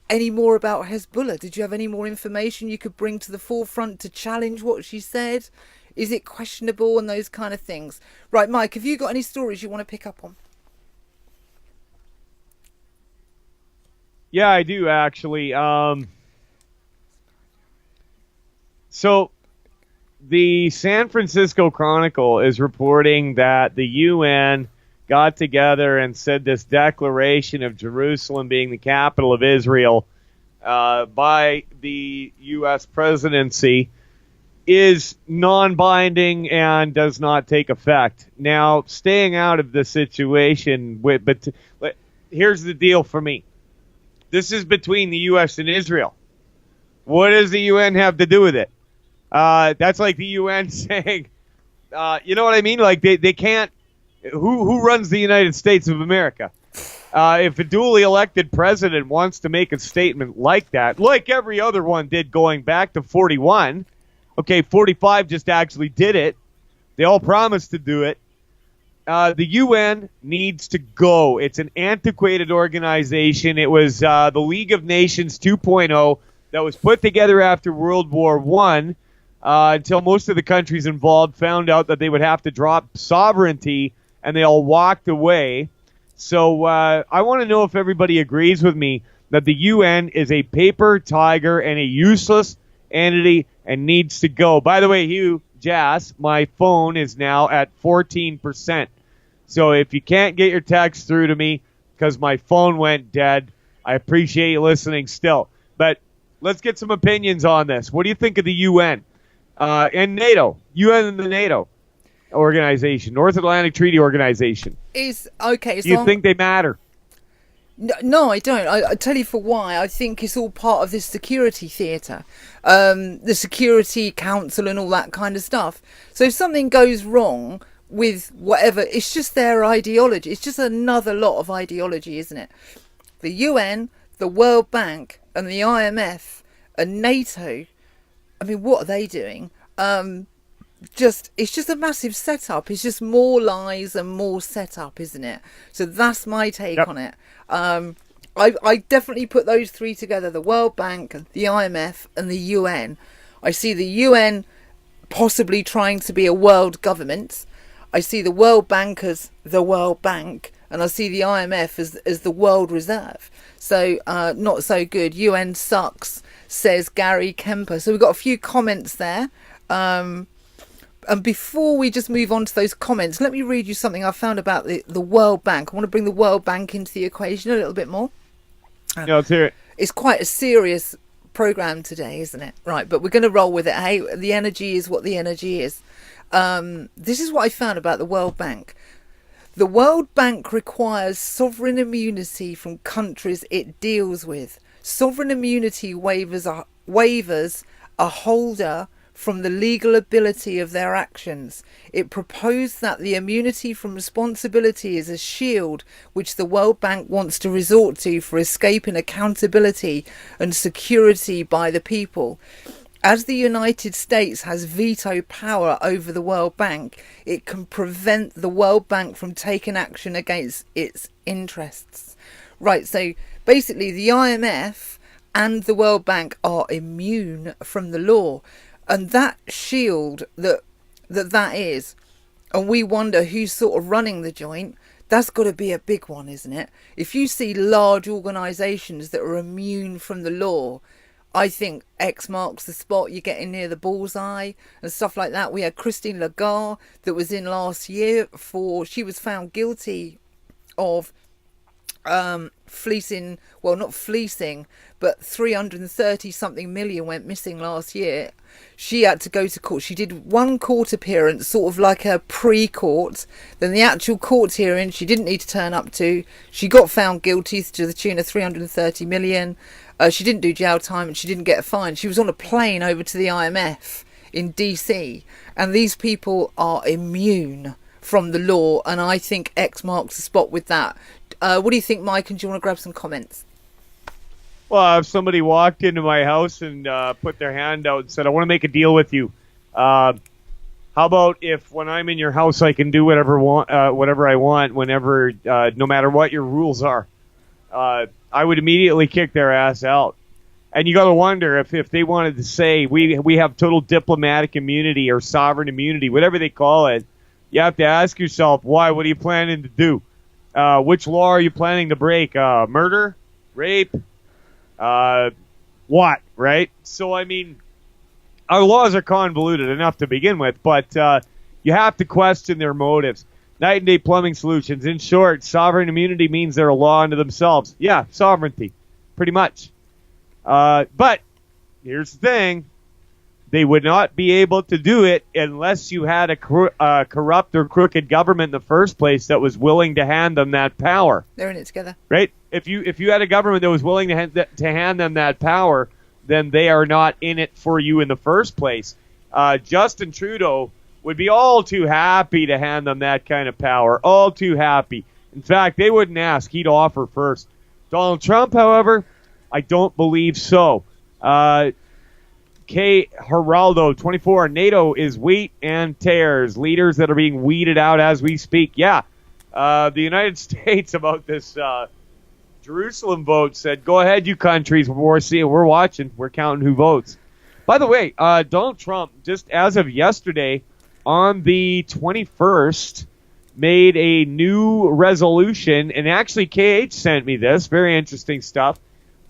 any more about Hezbollah. Did you have any more information you could bring to the forefront to challenge what she said? Is it questionable and those kind of things? Right, Mike, have you got any stories you want to pick up on? Yeah, I do actually. So, the San Francisco Chronicle is reporting that the UN got together and said this declaration of Jerusalem being the capital of Israel by the U.S. presidency is non-binding and does not take effect. Now, staying out of the situation, but here's the deal for me. This is between the U.S. and Israel. What does the UN have to do with it? That's like the UN saying, you know what I mean? Like they can't. Who runs the United States of America? If a duly elected president wants to make a statement like that, like every other one did going back to 41, okay, 45 just actually did it. They all promised to do it. The UN needs to go. It's an antiquated organization. It was the League of Nations 2.0 that was put together after World War I. Until most of the countries involved found out that they would have to drop sovereignty, and they all walked away. So I want to know if everybody agrees with me that the UN is a paper tiger and a useless entity and needs to go. By the way, Hugh, Jazz, my phone is now at 14%. So if you can't get your text through to me because my phone went dead, I appreciate you listening still. But let's get some opinions on this. What do you think of the UN and NATO? UN and the NATO organization, North Atlantic Treaty Organization. Is okay. Do you think they matter? No, I don't. I tell you for why. I think it's all part of this security theatre, the Security Council and all that kind of stuff. So if something goes wrong with whatever, it's just their ideology. It's just another lot of ideology, isn't it? The UN, the World Bank, and the IMF and NATO. I mean, what are they doing? It's just a massive setup. It's just more lies and more setup, isn't it? So that's my take on it. I definitely put those three together: the World Bank, the IMF, and the UN. I see the UN possibly trying to be a world government. I see the World Bank as the World Bank, and I see the IMF as the World Reserve. So not so good. UN sucks, says Gary Kemper. So we've got a few comments there. And before we just move on to those comments, let me read you something I found about the World Bank. I want to bring the World Bank into the equation a little bit more. Yeah, let's hear it. It's quite a serious program today, isn't it? Right, but we're going to roll with it. Hey, the energy is what the energy is. This is what I found about the World Bank. The World Bank requires sovereign immunity from countries it deals with. Sovereign immunity waivers a holder from the legal ability of their actions. It proposed that the immunity from responsibility is a shield which the World Bank wants to resort to for escaping accountability and security by the people. As the United States has veto power over the World Bank, it can prevent the World Bank from taking action against its interests. Right, so basically the IMF and the World Bank are immune from the law. And that shield that is, and we wonder who's sort of running the joint, that's got to be a big one, isn't it? If you see large organisations that are immune from the law, I think X marks the spot. You're getting near the bullseye and stuff like that. We had Christine Lagarde that was in last year she was found guilty of fleecing, well, not fleecing, but 330 something million went missing last year. She had to go to court. She did one court appearance, sort of like a pre-court. Then the actual court hearing she didn't need to turn up to. She got found guilty to the tune of 330 million. She didn't do jail time and she didn't get a fine. She was on a plane over to the IMF in DC, and these people are immune from the law, and I think X marks the spot with that. What do you think, Mike? And do you want to grab some comments? Well, if somebody walked into my house and put their hand out and said, I want to make a deal with you, how about if when I'm in your house I can do whatever I want, whenever, no matter what your rules are, I would immediately kick their ass out. And you got to wonder if they wanted to say we have total diplomatic immunity or sovereign immunity, whatever they call it, you have to ask yourself, why? What are you planning to do? Which law are you planning to break? Murder? Rape? What? Right? So, I mean, our laws are convoluted enough to begin with, but you have to question their motives. Night and Day Plumbing Solutions. In short, sovereign immunity means they're a law unto themselves. Yeah, sovereignty. Pretty much. But here's the thing. They would not be able to do it unless you had a corrupt or crooked government in the first place that was willing to hand them that power. They're in it together. Right? If you had a government that was willing to hand them that power, then they are not in it for you in the first place. Justin Trudeau would be all too happy to hand them that kind of power. All too happy. In fact, they wouldn't ask. He'd offer first. Donald Trump, however, I don't believe so. K. Geraldo, 24. NATO is wheat and tares. Leaders that are being weeded out as we speak. Yeah. The United States about this Jerusalem vote said, go ahead, you countries. We're watching. We're counting who votes. By the way, Donald Trump, just as of yesterday, on the 21st, made a new resolution, and actually KH sent me this, very interesting stuff,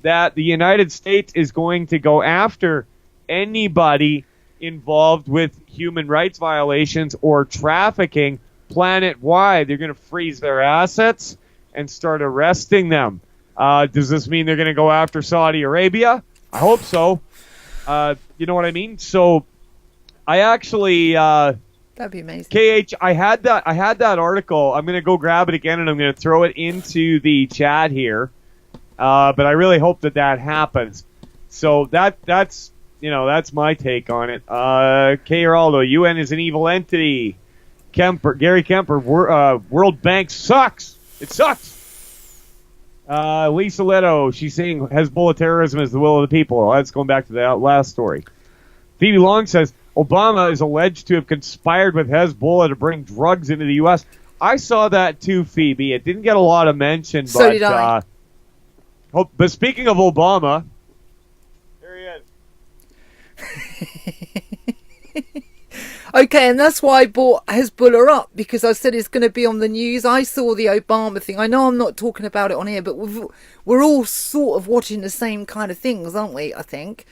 that the United States is going to go after anybody involved with human rights violations or trafficking planet-wide. They're going to freeze their assets and start arresting them. Does this mean they're going to go after Saudi Arabia? I hope so. You know what I mean? So I actually... That'd be amazing. KH, I had that article. I'm going to go grab it again, and I'm going to throw it into the chat here. But I really hope that happens. So that's my take on it. K. Geraldo, UN is an evil entity. Gary Kemper, World Bank sucks. It sucks. Lisa Leto, she's saying Hezbollah terrorism is the will of the people. That's going back to that last story. Phoebe Long says Obama is alleged to have conspired with Hezbollah to bring drugs into the U.S. I saw that too, Phoebe. It didn't get a lot of mention. So did I. But speaking of Obama, there he is. Okay, and that's why I brought Hezbollah up, because I said it's going to be on the news. I saw the Obama thing. I know I'm not talking about it on here, but we're all sort of watching the same kind of things, aren't we, I think?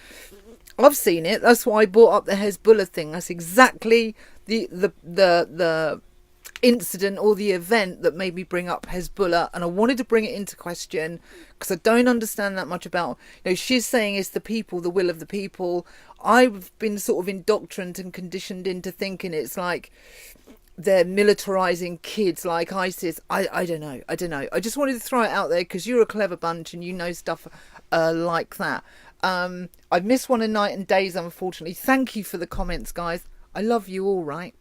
I've seen it. That's why I brought up the Hezbollah thing. That's exactly the incident or the event that made me bring up Hezbollah, and I wanted to bring it into question because I don't understand that much about, she's saying it's the people, the will of the people. I've been sort of indoctrined and conditioned into thinking it's like they're militarizing kids like ISIS. I don't know. I just wanted to throw it out there because you're a clever bunch and you know stuff like that. I've missed one of Night and Days, unfortunately. Thank you for the comments, guys. I love you all, right?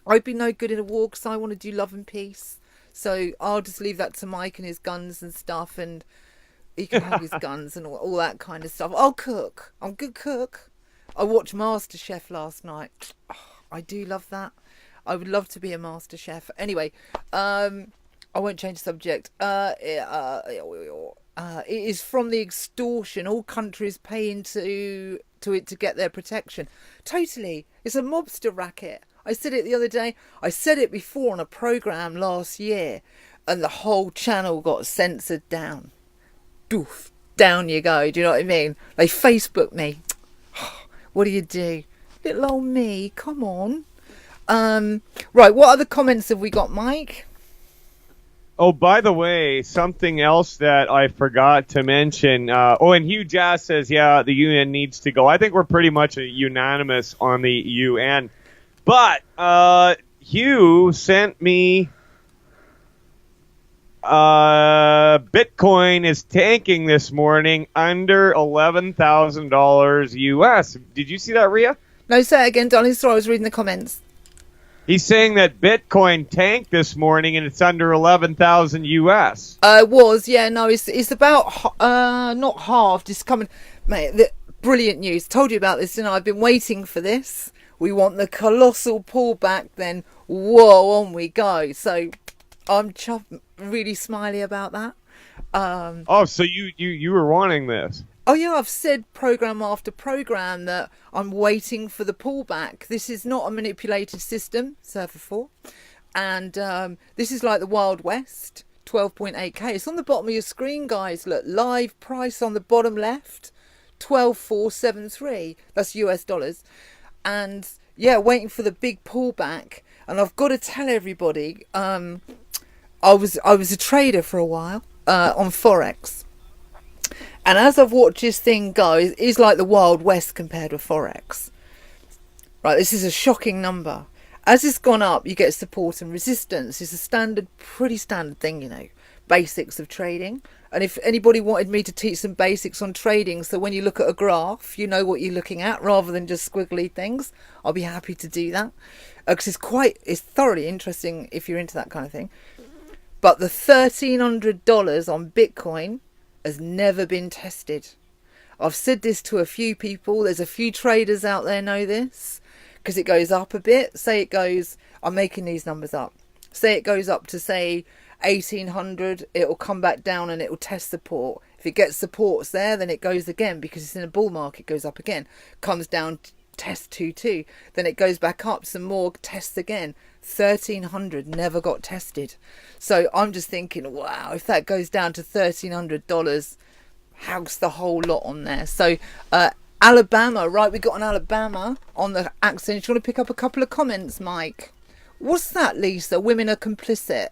I'd be no good in a war because I want to do love and peace. So I'll just leave that to Mike and his guns and stuff, and he can have his guns and all that kind of stuff. I'll cook. I'm a good cook. I watched MasterChef last night. Oh, I do love that. I would love to be a master chef. Anyway, I won't change the subject. It is from the extortion. All countries pay into it to get their protection. Totally. It's a mobster racket. I said it the other day. I said it before on a programme last year, and the whole channel got censored down. Doof. Down you go. Do you know what I mean? They Facebook me. What do you do? Little old me. Come on. Right, what other comments have we got, Mike? Oh, by the way, something else that I forgot to mention. And Hugh Jazz says, yeah, the UN needs to go. I think we're pretty much unanimous on the UN. But Hugh sent me Bitcoin is tanking this morning under $11,000 US. Did you see that, Rhea? No, say it again, darling. Sorry, I was reading the comments. He's saying that Bitcoin tanked this morning and it's under 11,000 US. It's about not halved. It's coming, mate. Brilliant news. Told you about this, and I've been waiting for this. We want the colossal pullback. Then whoa, on we go. So I'm really smiley about that. So you were wanting this? Oh yeah, I've said program after program that I'm waiting for the pullback. This is not a manipulated system, Surfer 4. And this is like the Wild West, 12.8k. It's on the bottom of your screen, guys. Look, live price on the bottom left, 12,473. That's US dollars. And yeah, waiting for the big pullback. And I've got to tell everybody, I was a trader for a while on Forex. And as I've watched this thing go, it's like the Wild West compared with Forex. Right, this is a shocking number. As it's gone up, you get support and resistance. It's a pretty standard thing, basics of trading. And if anybody wanted me to teach some basics on trading, so when you look at a graph, you know what you're looking at rather than just squiggly things, I'll be happy to do that. Because it's thoroughly interesting if you're into that kind of thing. But the $1,300 on Bitcoin has never been tested. I've said this to a few people. There's a few traders out there know this, because it goes up a bit. Say it goes, I'm making these numbers up. Say it goes up to say 1,800, it'll come back down and it'll test support. If it gets supports there, then it goes again, because it's in a bull market, it goes up again. Comes down, test 2.2, then it goes back up some more, tests again. 1,300 never got tested. So I'm just thinking, wow, if that goes down to $1,300, how's the whole lot on there? So Alabama, right, we got an Alabama on the accent. Do you want to pick up a couple of comments, Mike? What's that, Lisa? Women are complicit.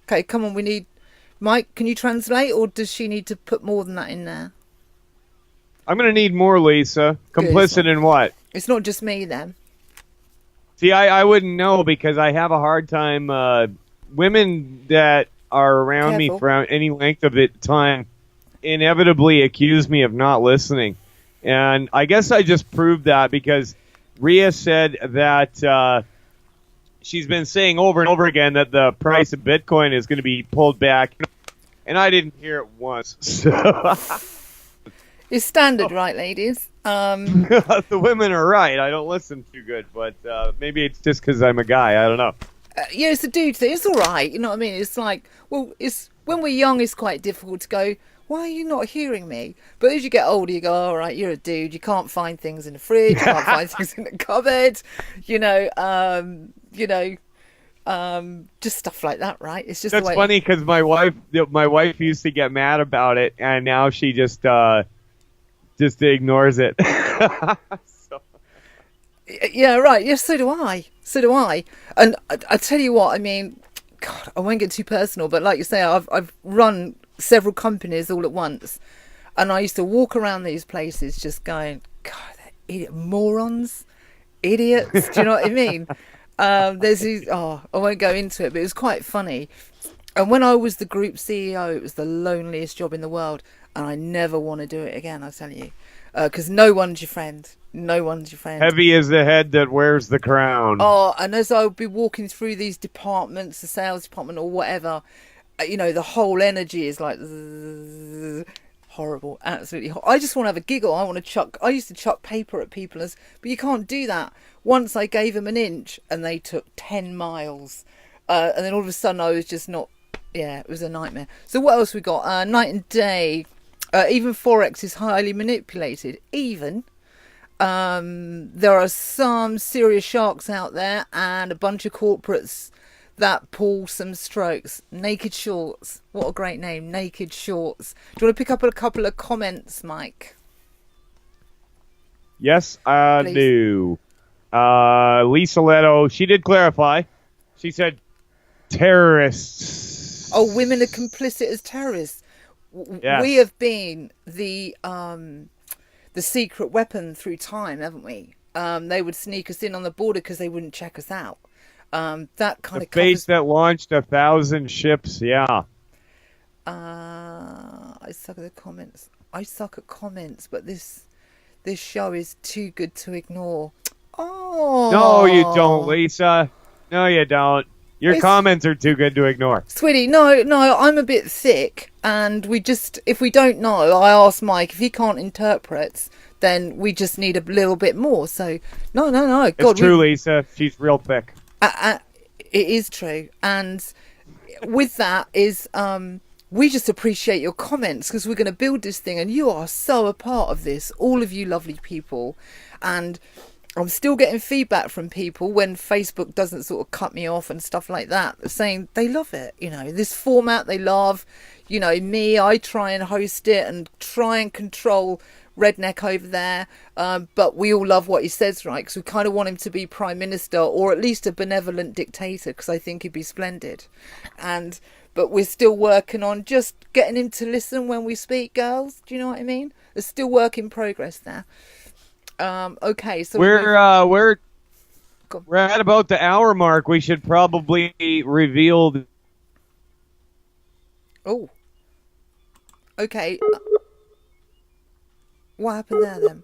Okay, come on, we need... Mike, can you translate, or does she need to put more than that in there? I'm going to need more, Lisa. Complicit in what? It's not just me, then. See, I wouldn't know because I have a hard time. Women that are around me for any length of time inevitably accuse me of not listening. And I guess I just proved that because Rhea said that she's been saying over and over again that the price of Bitcoin is going to be pulled back. And I didn't hear it once. So it's standard, right, ladies? The women are right. I don't listen too good, but maybe it's just because I'm a guy. I don't know. Yeah, it's a dude thing. It's all right. You know what I mean? It's like, well, it's when we're young, it's quite difficult to go, why are you not hearing me? But as you get older, you go, all right, you're a dude. You can't find things in the fridge. You can't find things in the cupboard. Just stuff like that, right? It's just that's funny because my wife used to get mad about it, and now she just ignores it. So. Yeah, right. Yes, so do I. And I tell you what, I mean, God, I won't get too personal, but like you say, I've run several companies all at once, and I used to walk around these places just going, God, they're idiot morons, idiots. Do you know what I mean? There's these. Oh, I won't go into it, but it was quite funny. And when I was the group CEO, it was the loneliest job in the world, and I never want to do it again. I tell you, because no one's your friend. No one's your friend. Heavy is the head that wears the crown. Oh, and as I would be walking through these departments, the sales department or whatever, the whole energy is like horrible, absolutely horrible. I just want to have a giggle. I used to chuck paper at people, but you can't do that. Once I gave them an inch and they took 10 miles. And then all of a sudden I was just not, it was a nightmare. So what else we got? Night and day. Even Forex is highly manipulated. There are some serious sharks out there and a bunch of corporates that pull some strokes. Naked Shorts. What a great name. Naked Shorts. Do you want to pick up a couple of comments, Mike? Yes, I do. Lisa Leto, she did clarify. She said terrorists. Oh, women are complicit as terrorists. Yes. We have been the secret weapon through time, haven't we? They would sneak us in on the border because they wouldn't check us out. That kind of face that launched 1,000 ships. Yeah. I suck at comments, but this show is too good to ignore. Oh. No, you don't, Lisa. No, you don't. Your comments are too good to ignore. Sweetie, no, I'm a bit thick, and if we don't know, I ask Mike, if he can't interpret, then we just need a little bit more. So, no. God, it's true, Lisa. She's real thick. It is true. And with that is, we just appreciate your comments because we're going to build this thing, and you are so a part of this, all of you lovely people. And I'm still getting feedback from people when Facebook doesn't sort of cut me off and stuff like that, saying they love it. This format they love. Me, I try and host it and try and control Redneck over there. But we all love what he says, right? Because we kind of want him to be Prime Minister or at least a benevolent dictator, because I think he'd be splendid. But we're still working on just getting him to listen when we speak, girls. Do you know what I mean? There's still work in progress there. Okay, so we're at about the hour mark. We should probably reveal. Oh. Okay. What happened there then?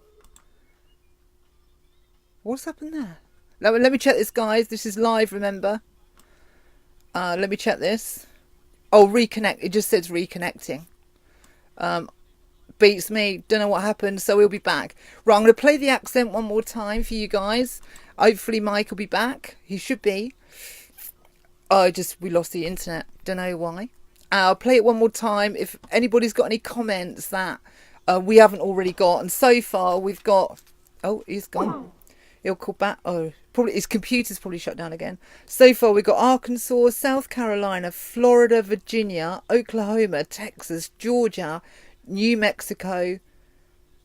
What's happened there? Let me check this, guys. This is live, remember? Let me check this. Oh, reconnect. It just says reconnecting. Beats me. Don't know what happened, so we'll be back. Right, I'm going to play the accent one more time for you guys. Hopefully Mike will be back. He should be. We lost the internet. Don't know why. I'll play it one more time. If anybody's got any comments that we haven't already got. And so far we've got... Oh, he's gone. He'll call back. Oh, probably his computer's probably shut down again. So far we've got Arkansas, South Carolina, Florida, Virginia, Oklahoma, Texas, Georgia, New Mexico,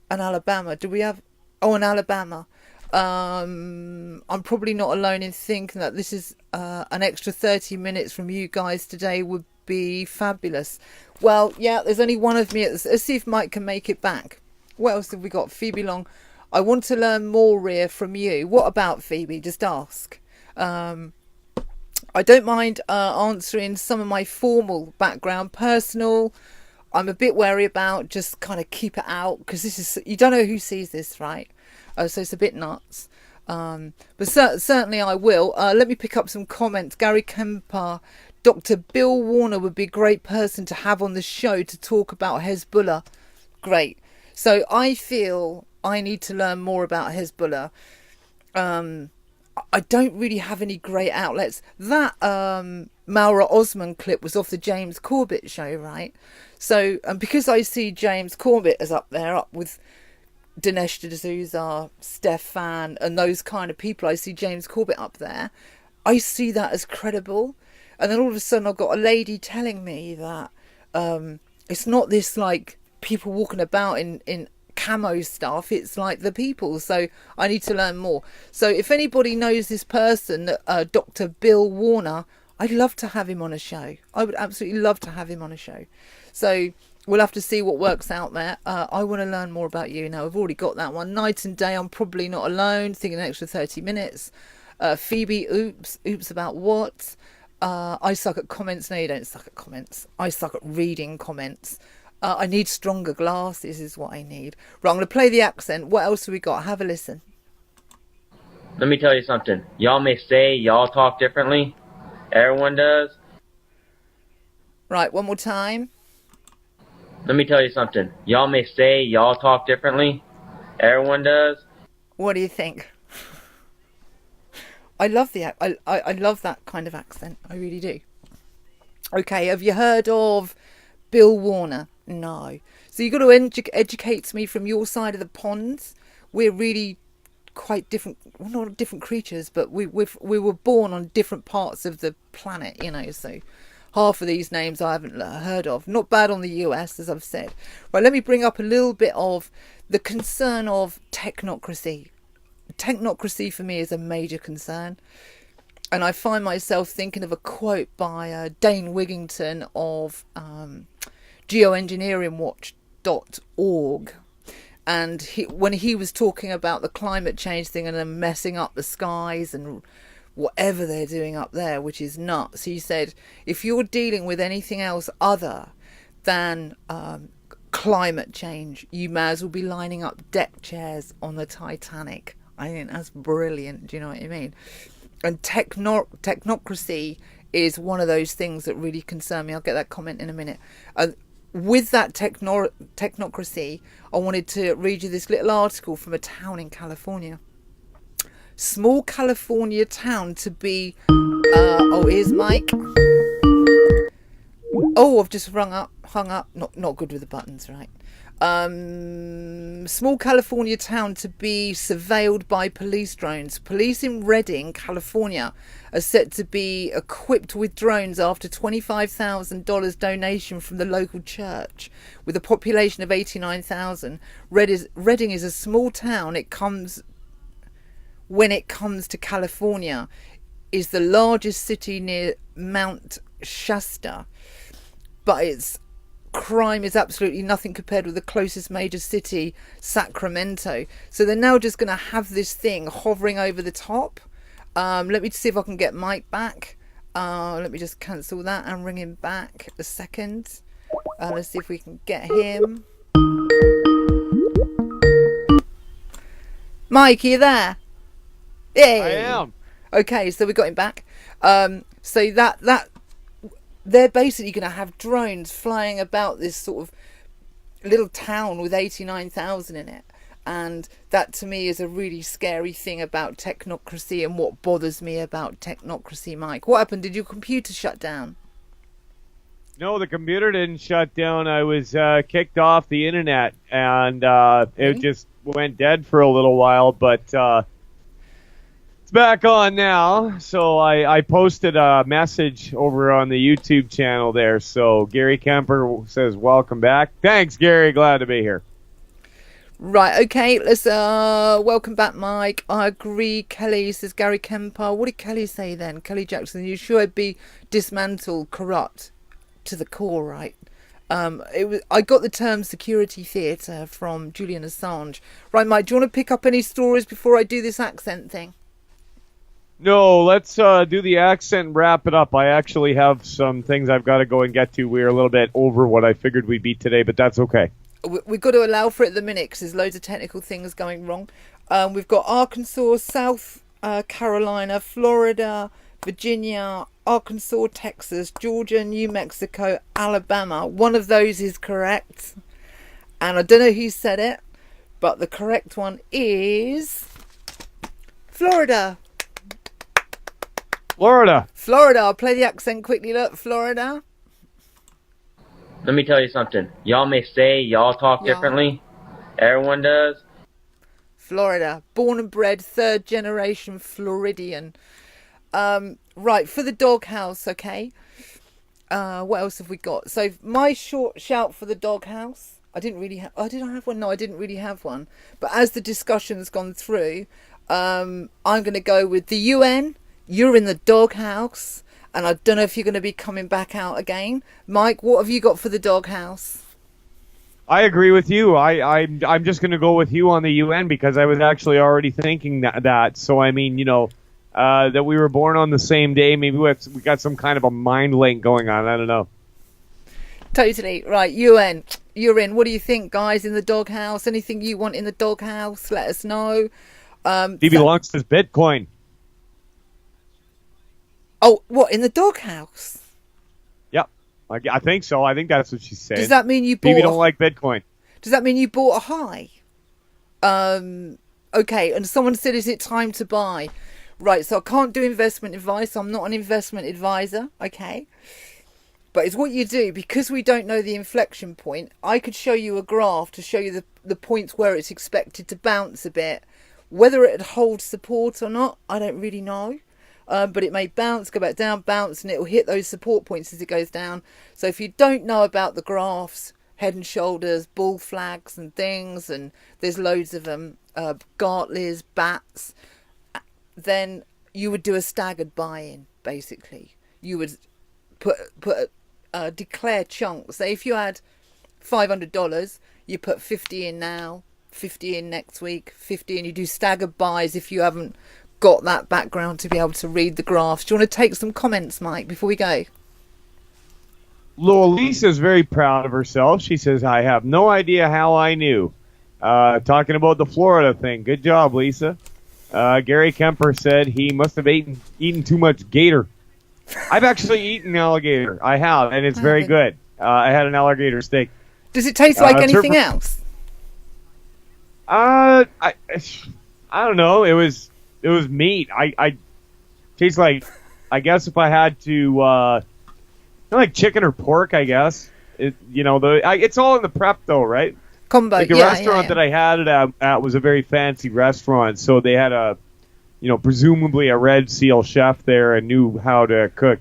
and Alabama. Do we have... Oh, and Alabama. I'm probably not alone in thinking that this is an extra 30 minutes from you guys today would be fabulous. Well, yeah, there's only one of me. Let's see if Mike can make it back. What else have we got? Phoebe Long. I want to learn more, Rhea, from you. What about Phoebe? Just ask. I don't mind answering some of my formal background. Personal, I'm a bit wary about. Just kind of keep it out, because this is, you don't know who sees this, right? So it's a bit nuts. But certainly I will. Let me pick up some comments. Gary Kemper. Dr. Bill Warner would be a great person to have on the show to talk about Hezbollah. Great. So I feel I need to learn more about Hezbollah. I don't really have any great outlets. That Maura Osman clip was off the James Corbett show, right? So, and because I see James Corbett as up there, up with Dinesh D'Souza, Stefan, and those kind of people, I see James Corbett up there. I see that as credible. And then all of a sudden I've got a lady telling me that it's not this like people walking about in camo stuff, it's like the people. So I need to learn more. So if anybody knows this person, Dr. Bill Warner, I'd love to have him on a show. I would absolutely love to have him on a show. So we'll have to see what works out there. I want to learn more about you now. I've already got that one. Night and day, I'm probably not alone. Thinking an extra 30 minutes. Phoebe, oops about what? I suck at comments. No, you don't suck at comments. I suck at reading comments. I need stronger glasses is what I need. Right, I'm going to play the accent. What else have we got? Have a listen. Let me tell you something. Y'all may say y'all talk differently. Everyone does. Right, one more time. Let me tell you something. Y'all may say y'all talk differently. Everyone does. What do you think? I love I love that kind of accent. I really do. Okay, have you heard of Bill Warner? No. So you've got to educate me from your side of the pond. We're really quite different. Well, not different creatures, but we were born on different parts of the planet, you know. So half of these names I haven't heard of. Not bad on the US, as I've said. Right, let me bring up a little bit of the concern of technocracy. Technocracy for me is a major concern, and I find myself thinking of a quote by Dane Wigington of geoengineeringwatch.org, and when he was talking about the climate change thing and them messing up the skies and whatever they're doing up there, which is nuts, he said, if you're dealing with anything else other than climate change, you may as well be lining up deck chairs on the Titanic. I think that's brilliant. Do you know what I mean? And technocracy is one of those things that really concern me. I'll get that comment in a minute. With that technocracy, I wanted to read you this little article from a town in California. Small California town to be... here's Mike. Oh, I've just hung up. Not good with the buttons, right? Small California town to be surveilled by police drones. Police in Redding, California, are set to be equipped with drones after $25,000 donation from the local church. With a population of 89,000, Redding is a small town. When it comes to California, is the largest city near Mount Shasta, but its crime is absolutely nothing compared with the closest major city, Sacramento. So they're now just going to have this thing hovering over the top. Let me see if I can get Mike back. Let me just cancel that and ring him back a second. Let's see if we can get him. Mike, are you there? Yay! I am. Okay, so we got him back. So that they're basically going to have drones flying about this sort of little town with 89,000 in it. And that to me is a really scary thing about technocracy and what bothers me about technocracy, Mike. What happened? Did your computer shut down? No, the computer didn't shut down. I was kicked off the internet, and it just went dead for a little while, but it's back on now. So I posted a message over on the YouTube channel there. So Gary Kemper says, welcome back. Thanks, Gary. Glad to be here. Right, okay, let's welcome back Mike. I agree, Kelly, says Gary Kemper. What did Kelly say then? Kelly Jackson, you sure I'd be dismantled, corrupt to the core, right? I got the term security theatre from Julian Assange. Right, Mike, do you want to pick up any stories before I do this accent thing? No, let's do the accent and wrap it up. I actually have some things I've got to go and get to. We're a little bit over what I figured we'd be today, but that's okay. We've got to allow for it at the minute because there's loads of technical things going wrong. We've got Arkansas, South Carolina, Florida, Virginia, Arkansas, Texas, Georgia, New Mexico, Alabama. One of those is correct. And I don't know who said it, but the correct one is Florida. Florida. I'll play the accent quickly. Look, Florida. Let me tell you something. Y'all may say y'all talk differently. Everyone does. Florida. Born and bred, third generation Floridian. Right, for the doghouse, okay. What else have we got? So my short shout for the doghouse. I didn't really have... Oh, did I have one? No, I didn't really have one. But as the discussion's gone through, I'm going to go with the UN. You're in the doghouse. And I don't know if you're going to be coming back out again. Mike, what have you got for the doghouse? I agree with you. I'm just going to go with you on the UN because I was actually already thinking that. So, I mean, that we were born on the same day. Maybe we got some kind of a mind link going on. I don't know. Totally. Right, UN, you're in. What do you think, guys, in the doghouse? Anything you want in the doghouse, let us know. He belongs to Bitcoin. Oh, what, in the doghouse? Yep. I think so. I think that's what she's saying. Does that mean you bought... Maybe don't like Bitcoin. Does that mean you bought a high? Okay, and someone said, is it time to buy? Right, so I can't do investment advice. I'm not an investment advisor, okay? But it's what you do. Because we don't know the inflection point, I could show you a graph to show you the points where it's expected to bounce a bit. Whether it holds support or not, I don't really know. But it may bounce, go back down, bounce, and it will hit those support points as it goes down. So if you don't know about the graphs, head and shoulders, bull flags and things, and there's loads of them, Gartleys, bats, then you would do a staggered buy-in, basically. You would declare chunks. Say if you had $500, you put 50 in now, 50 in next week, 50 in. You do staggered buys if you haven't got that background to be able to read the graphs. Do you want to take some comments, Mike, before we go? Lisa's very proud of herself. She says, I have no idea how I knew. Talking about the Florida thing. Good job, Lisa. Gary Kemper said he must have eaten too much gator. I've actually eaten alligator. I have, and it's very good. I had an alligator steak. Does it taste like anything else? I don't know. It was meat. I tastes like, I guess if I had to, like chicken or pork, I guess. It's all in the prep though, right? Combo. Like the restaurant that I had it at was a very fancy restaurant, so they had presumably a Red Seal chef there and knew how to cook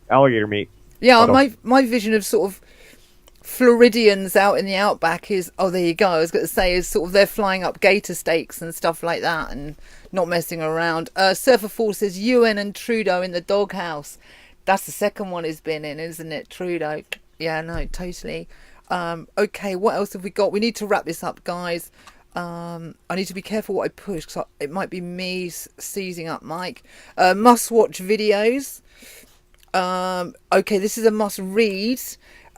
alligator meat. Yeah, my vision of sort of Floridians out in the outback is, oh, there you go. I was going to say is sort of they're flying up gator steaks and stuff like that and not messing around. Surfer Four says UN and Trudeau in the doghouse. That's the second one he's been in, isn't it? Trudeau. Yeah, no, totally. Okay, what else have we got? We need to wrap this up, guys. I need to be careful what I push because it might be me seizing up Mike. Must watch videos. Okay, this is a must read,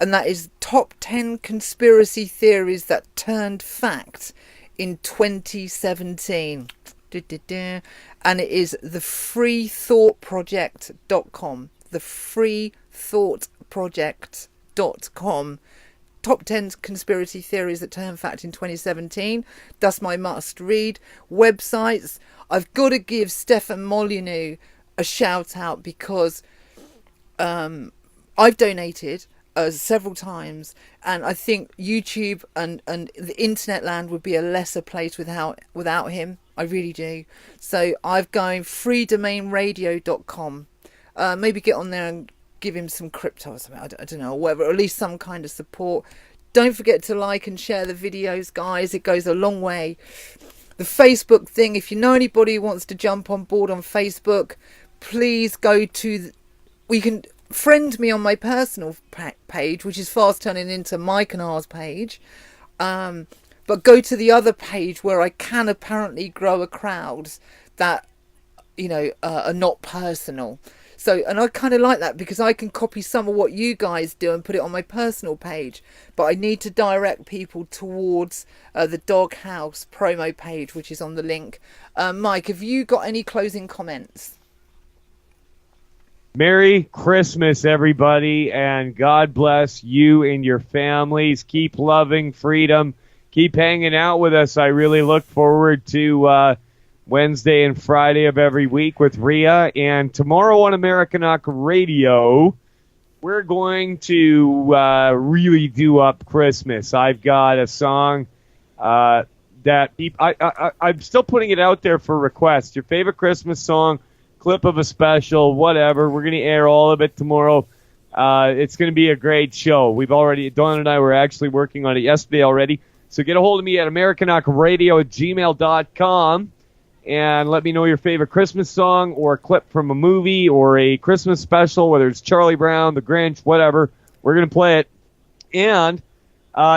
and that is top 10 conspiracy theories that turned fact in 2017. And it is thefreethoughtproject.com. Thefreethoughtproject.com. Top 10 conspiracy theories that turned fact in 2017. That's my must read. Websites. I've got to give Stefan Molyneux a shout out because I've donated several times, and I think YouTube and the internet land would be a lesser place without him. I really do. So I've going freedomainradio.com. Maybe get on there and give him some crypto or something. I don't know, or whatever, or at least some kind of support. Don't forget to like and share the videos, guys. It goes a long way. The Facebook thing, if you know anybody who wants to jump on board on Facebook, please go to... You can friend me on my personal page, which is fast turning into Mike and R's page. But go to the other page where I can apparently grow a crowd that, are not personal. So, and I kind of like that because I can copy some of what you guys do and put it on my personal page. But I need to direct people towards the Doghouse promo page, which is on the link. Mike, have you got any closing comments? Merry Christmas, everybody, and God bless you and your families. Keep loving freedom. Keep hanging out with us. I really look forward to Wednesday and Friday of every week with Rhea. And tomorrow on Americanuck Radio, we're going to really do up Christmas. I've got a song that I'm still putting it out there for requests. Your favorite Christmas song, clip of a special, whatever. We're going to air all of it tomorrow. It's going to be a great show. Dawn and I were actually working on it yesterday already. So get a hold of me at americanuckradio@gmail.com and let me know your favorite Christmas song or a clip from a movie or a Christmas special, whether it's Charlie Brown, The Grinch, whatever. We're going to play it. And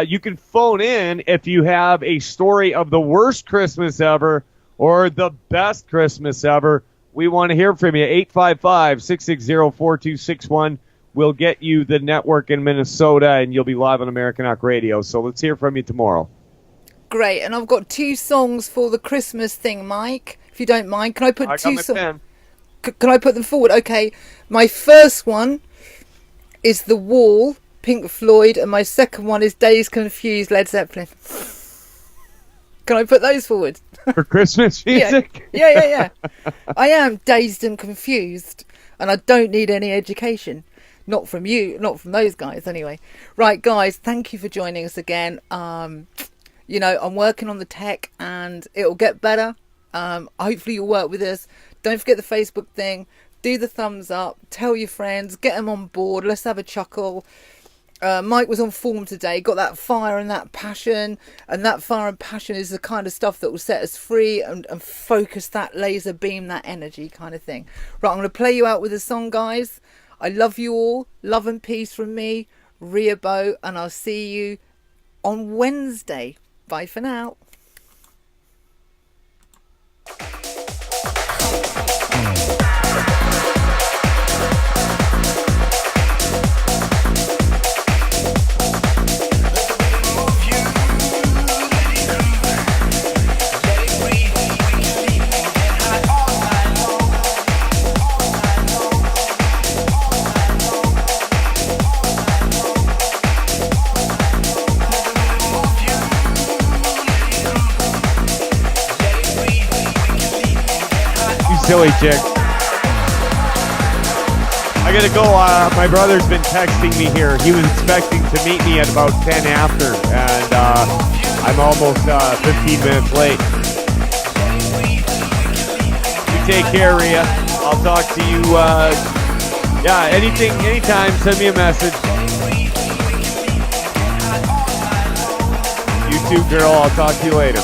you can phone in if you have a story of the worst Christmas ever or the best Christmas ever. We want to hear from you. 855-660-4261. We'll get you the network in Minnesota, and you'll be live on Americanuck Radio. So let's hear from you tomorrow. Great. And I've got 2 songs for the Christmas thing, Mike, if you don't mind. Can I put 2 songs? Can I put them forward? Okay. My first one is The Wall, Pink Floyd, and my second one is Dazed Confused, Led Zeppelin. Can I put those forward? For Christmas music? Yeah. I am dazed and confused, and I don't need any education. Not from you, not from those guys anyway. Right, guys, thank you for joining us again. I'm working on the tech, and it'll get better. Hopefully you'll work with us. Don't forget the Facebook thing. Do the thumbs up. Tell your friends. Get them on board. Let's have a chuckle. Mike was on form today, got that fire and that passion, and that fire and passion is the kind of stuff that will set us free and focus that laser beam, that energy kind of thing. Right, I'm going to play you out with a song, guys. I love you all. Love and peace from me, Rhea Bo, and I'll see you on Wednesday. Bye for now. Silly chick. I gotta go. My brother's been texting me here. He was expecting to meet me at about 10 after, and I'm almost 15 minutes late. You take care, Rhea. I'll talk to you. Anytime. Send me a message. You too, girl. I'll talk to you later.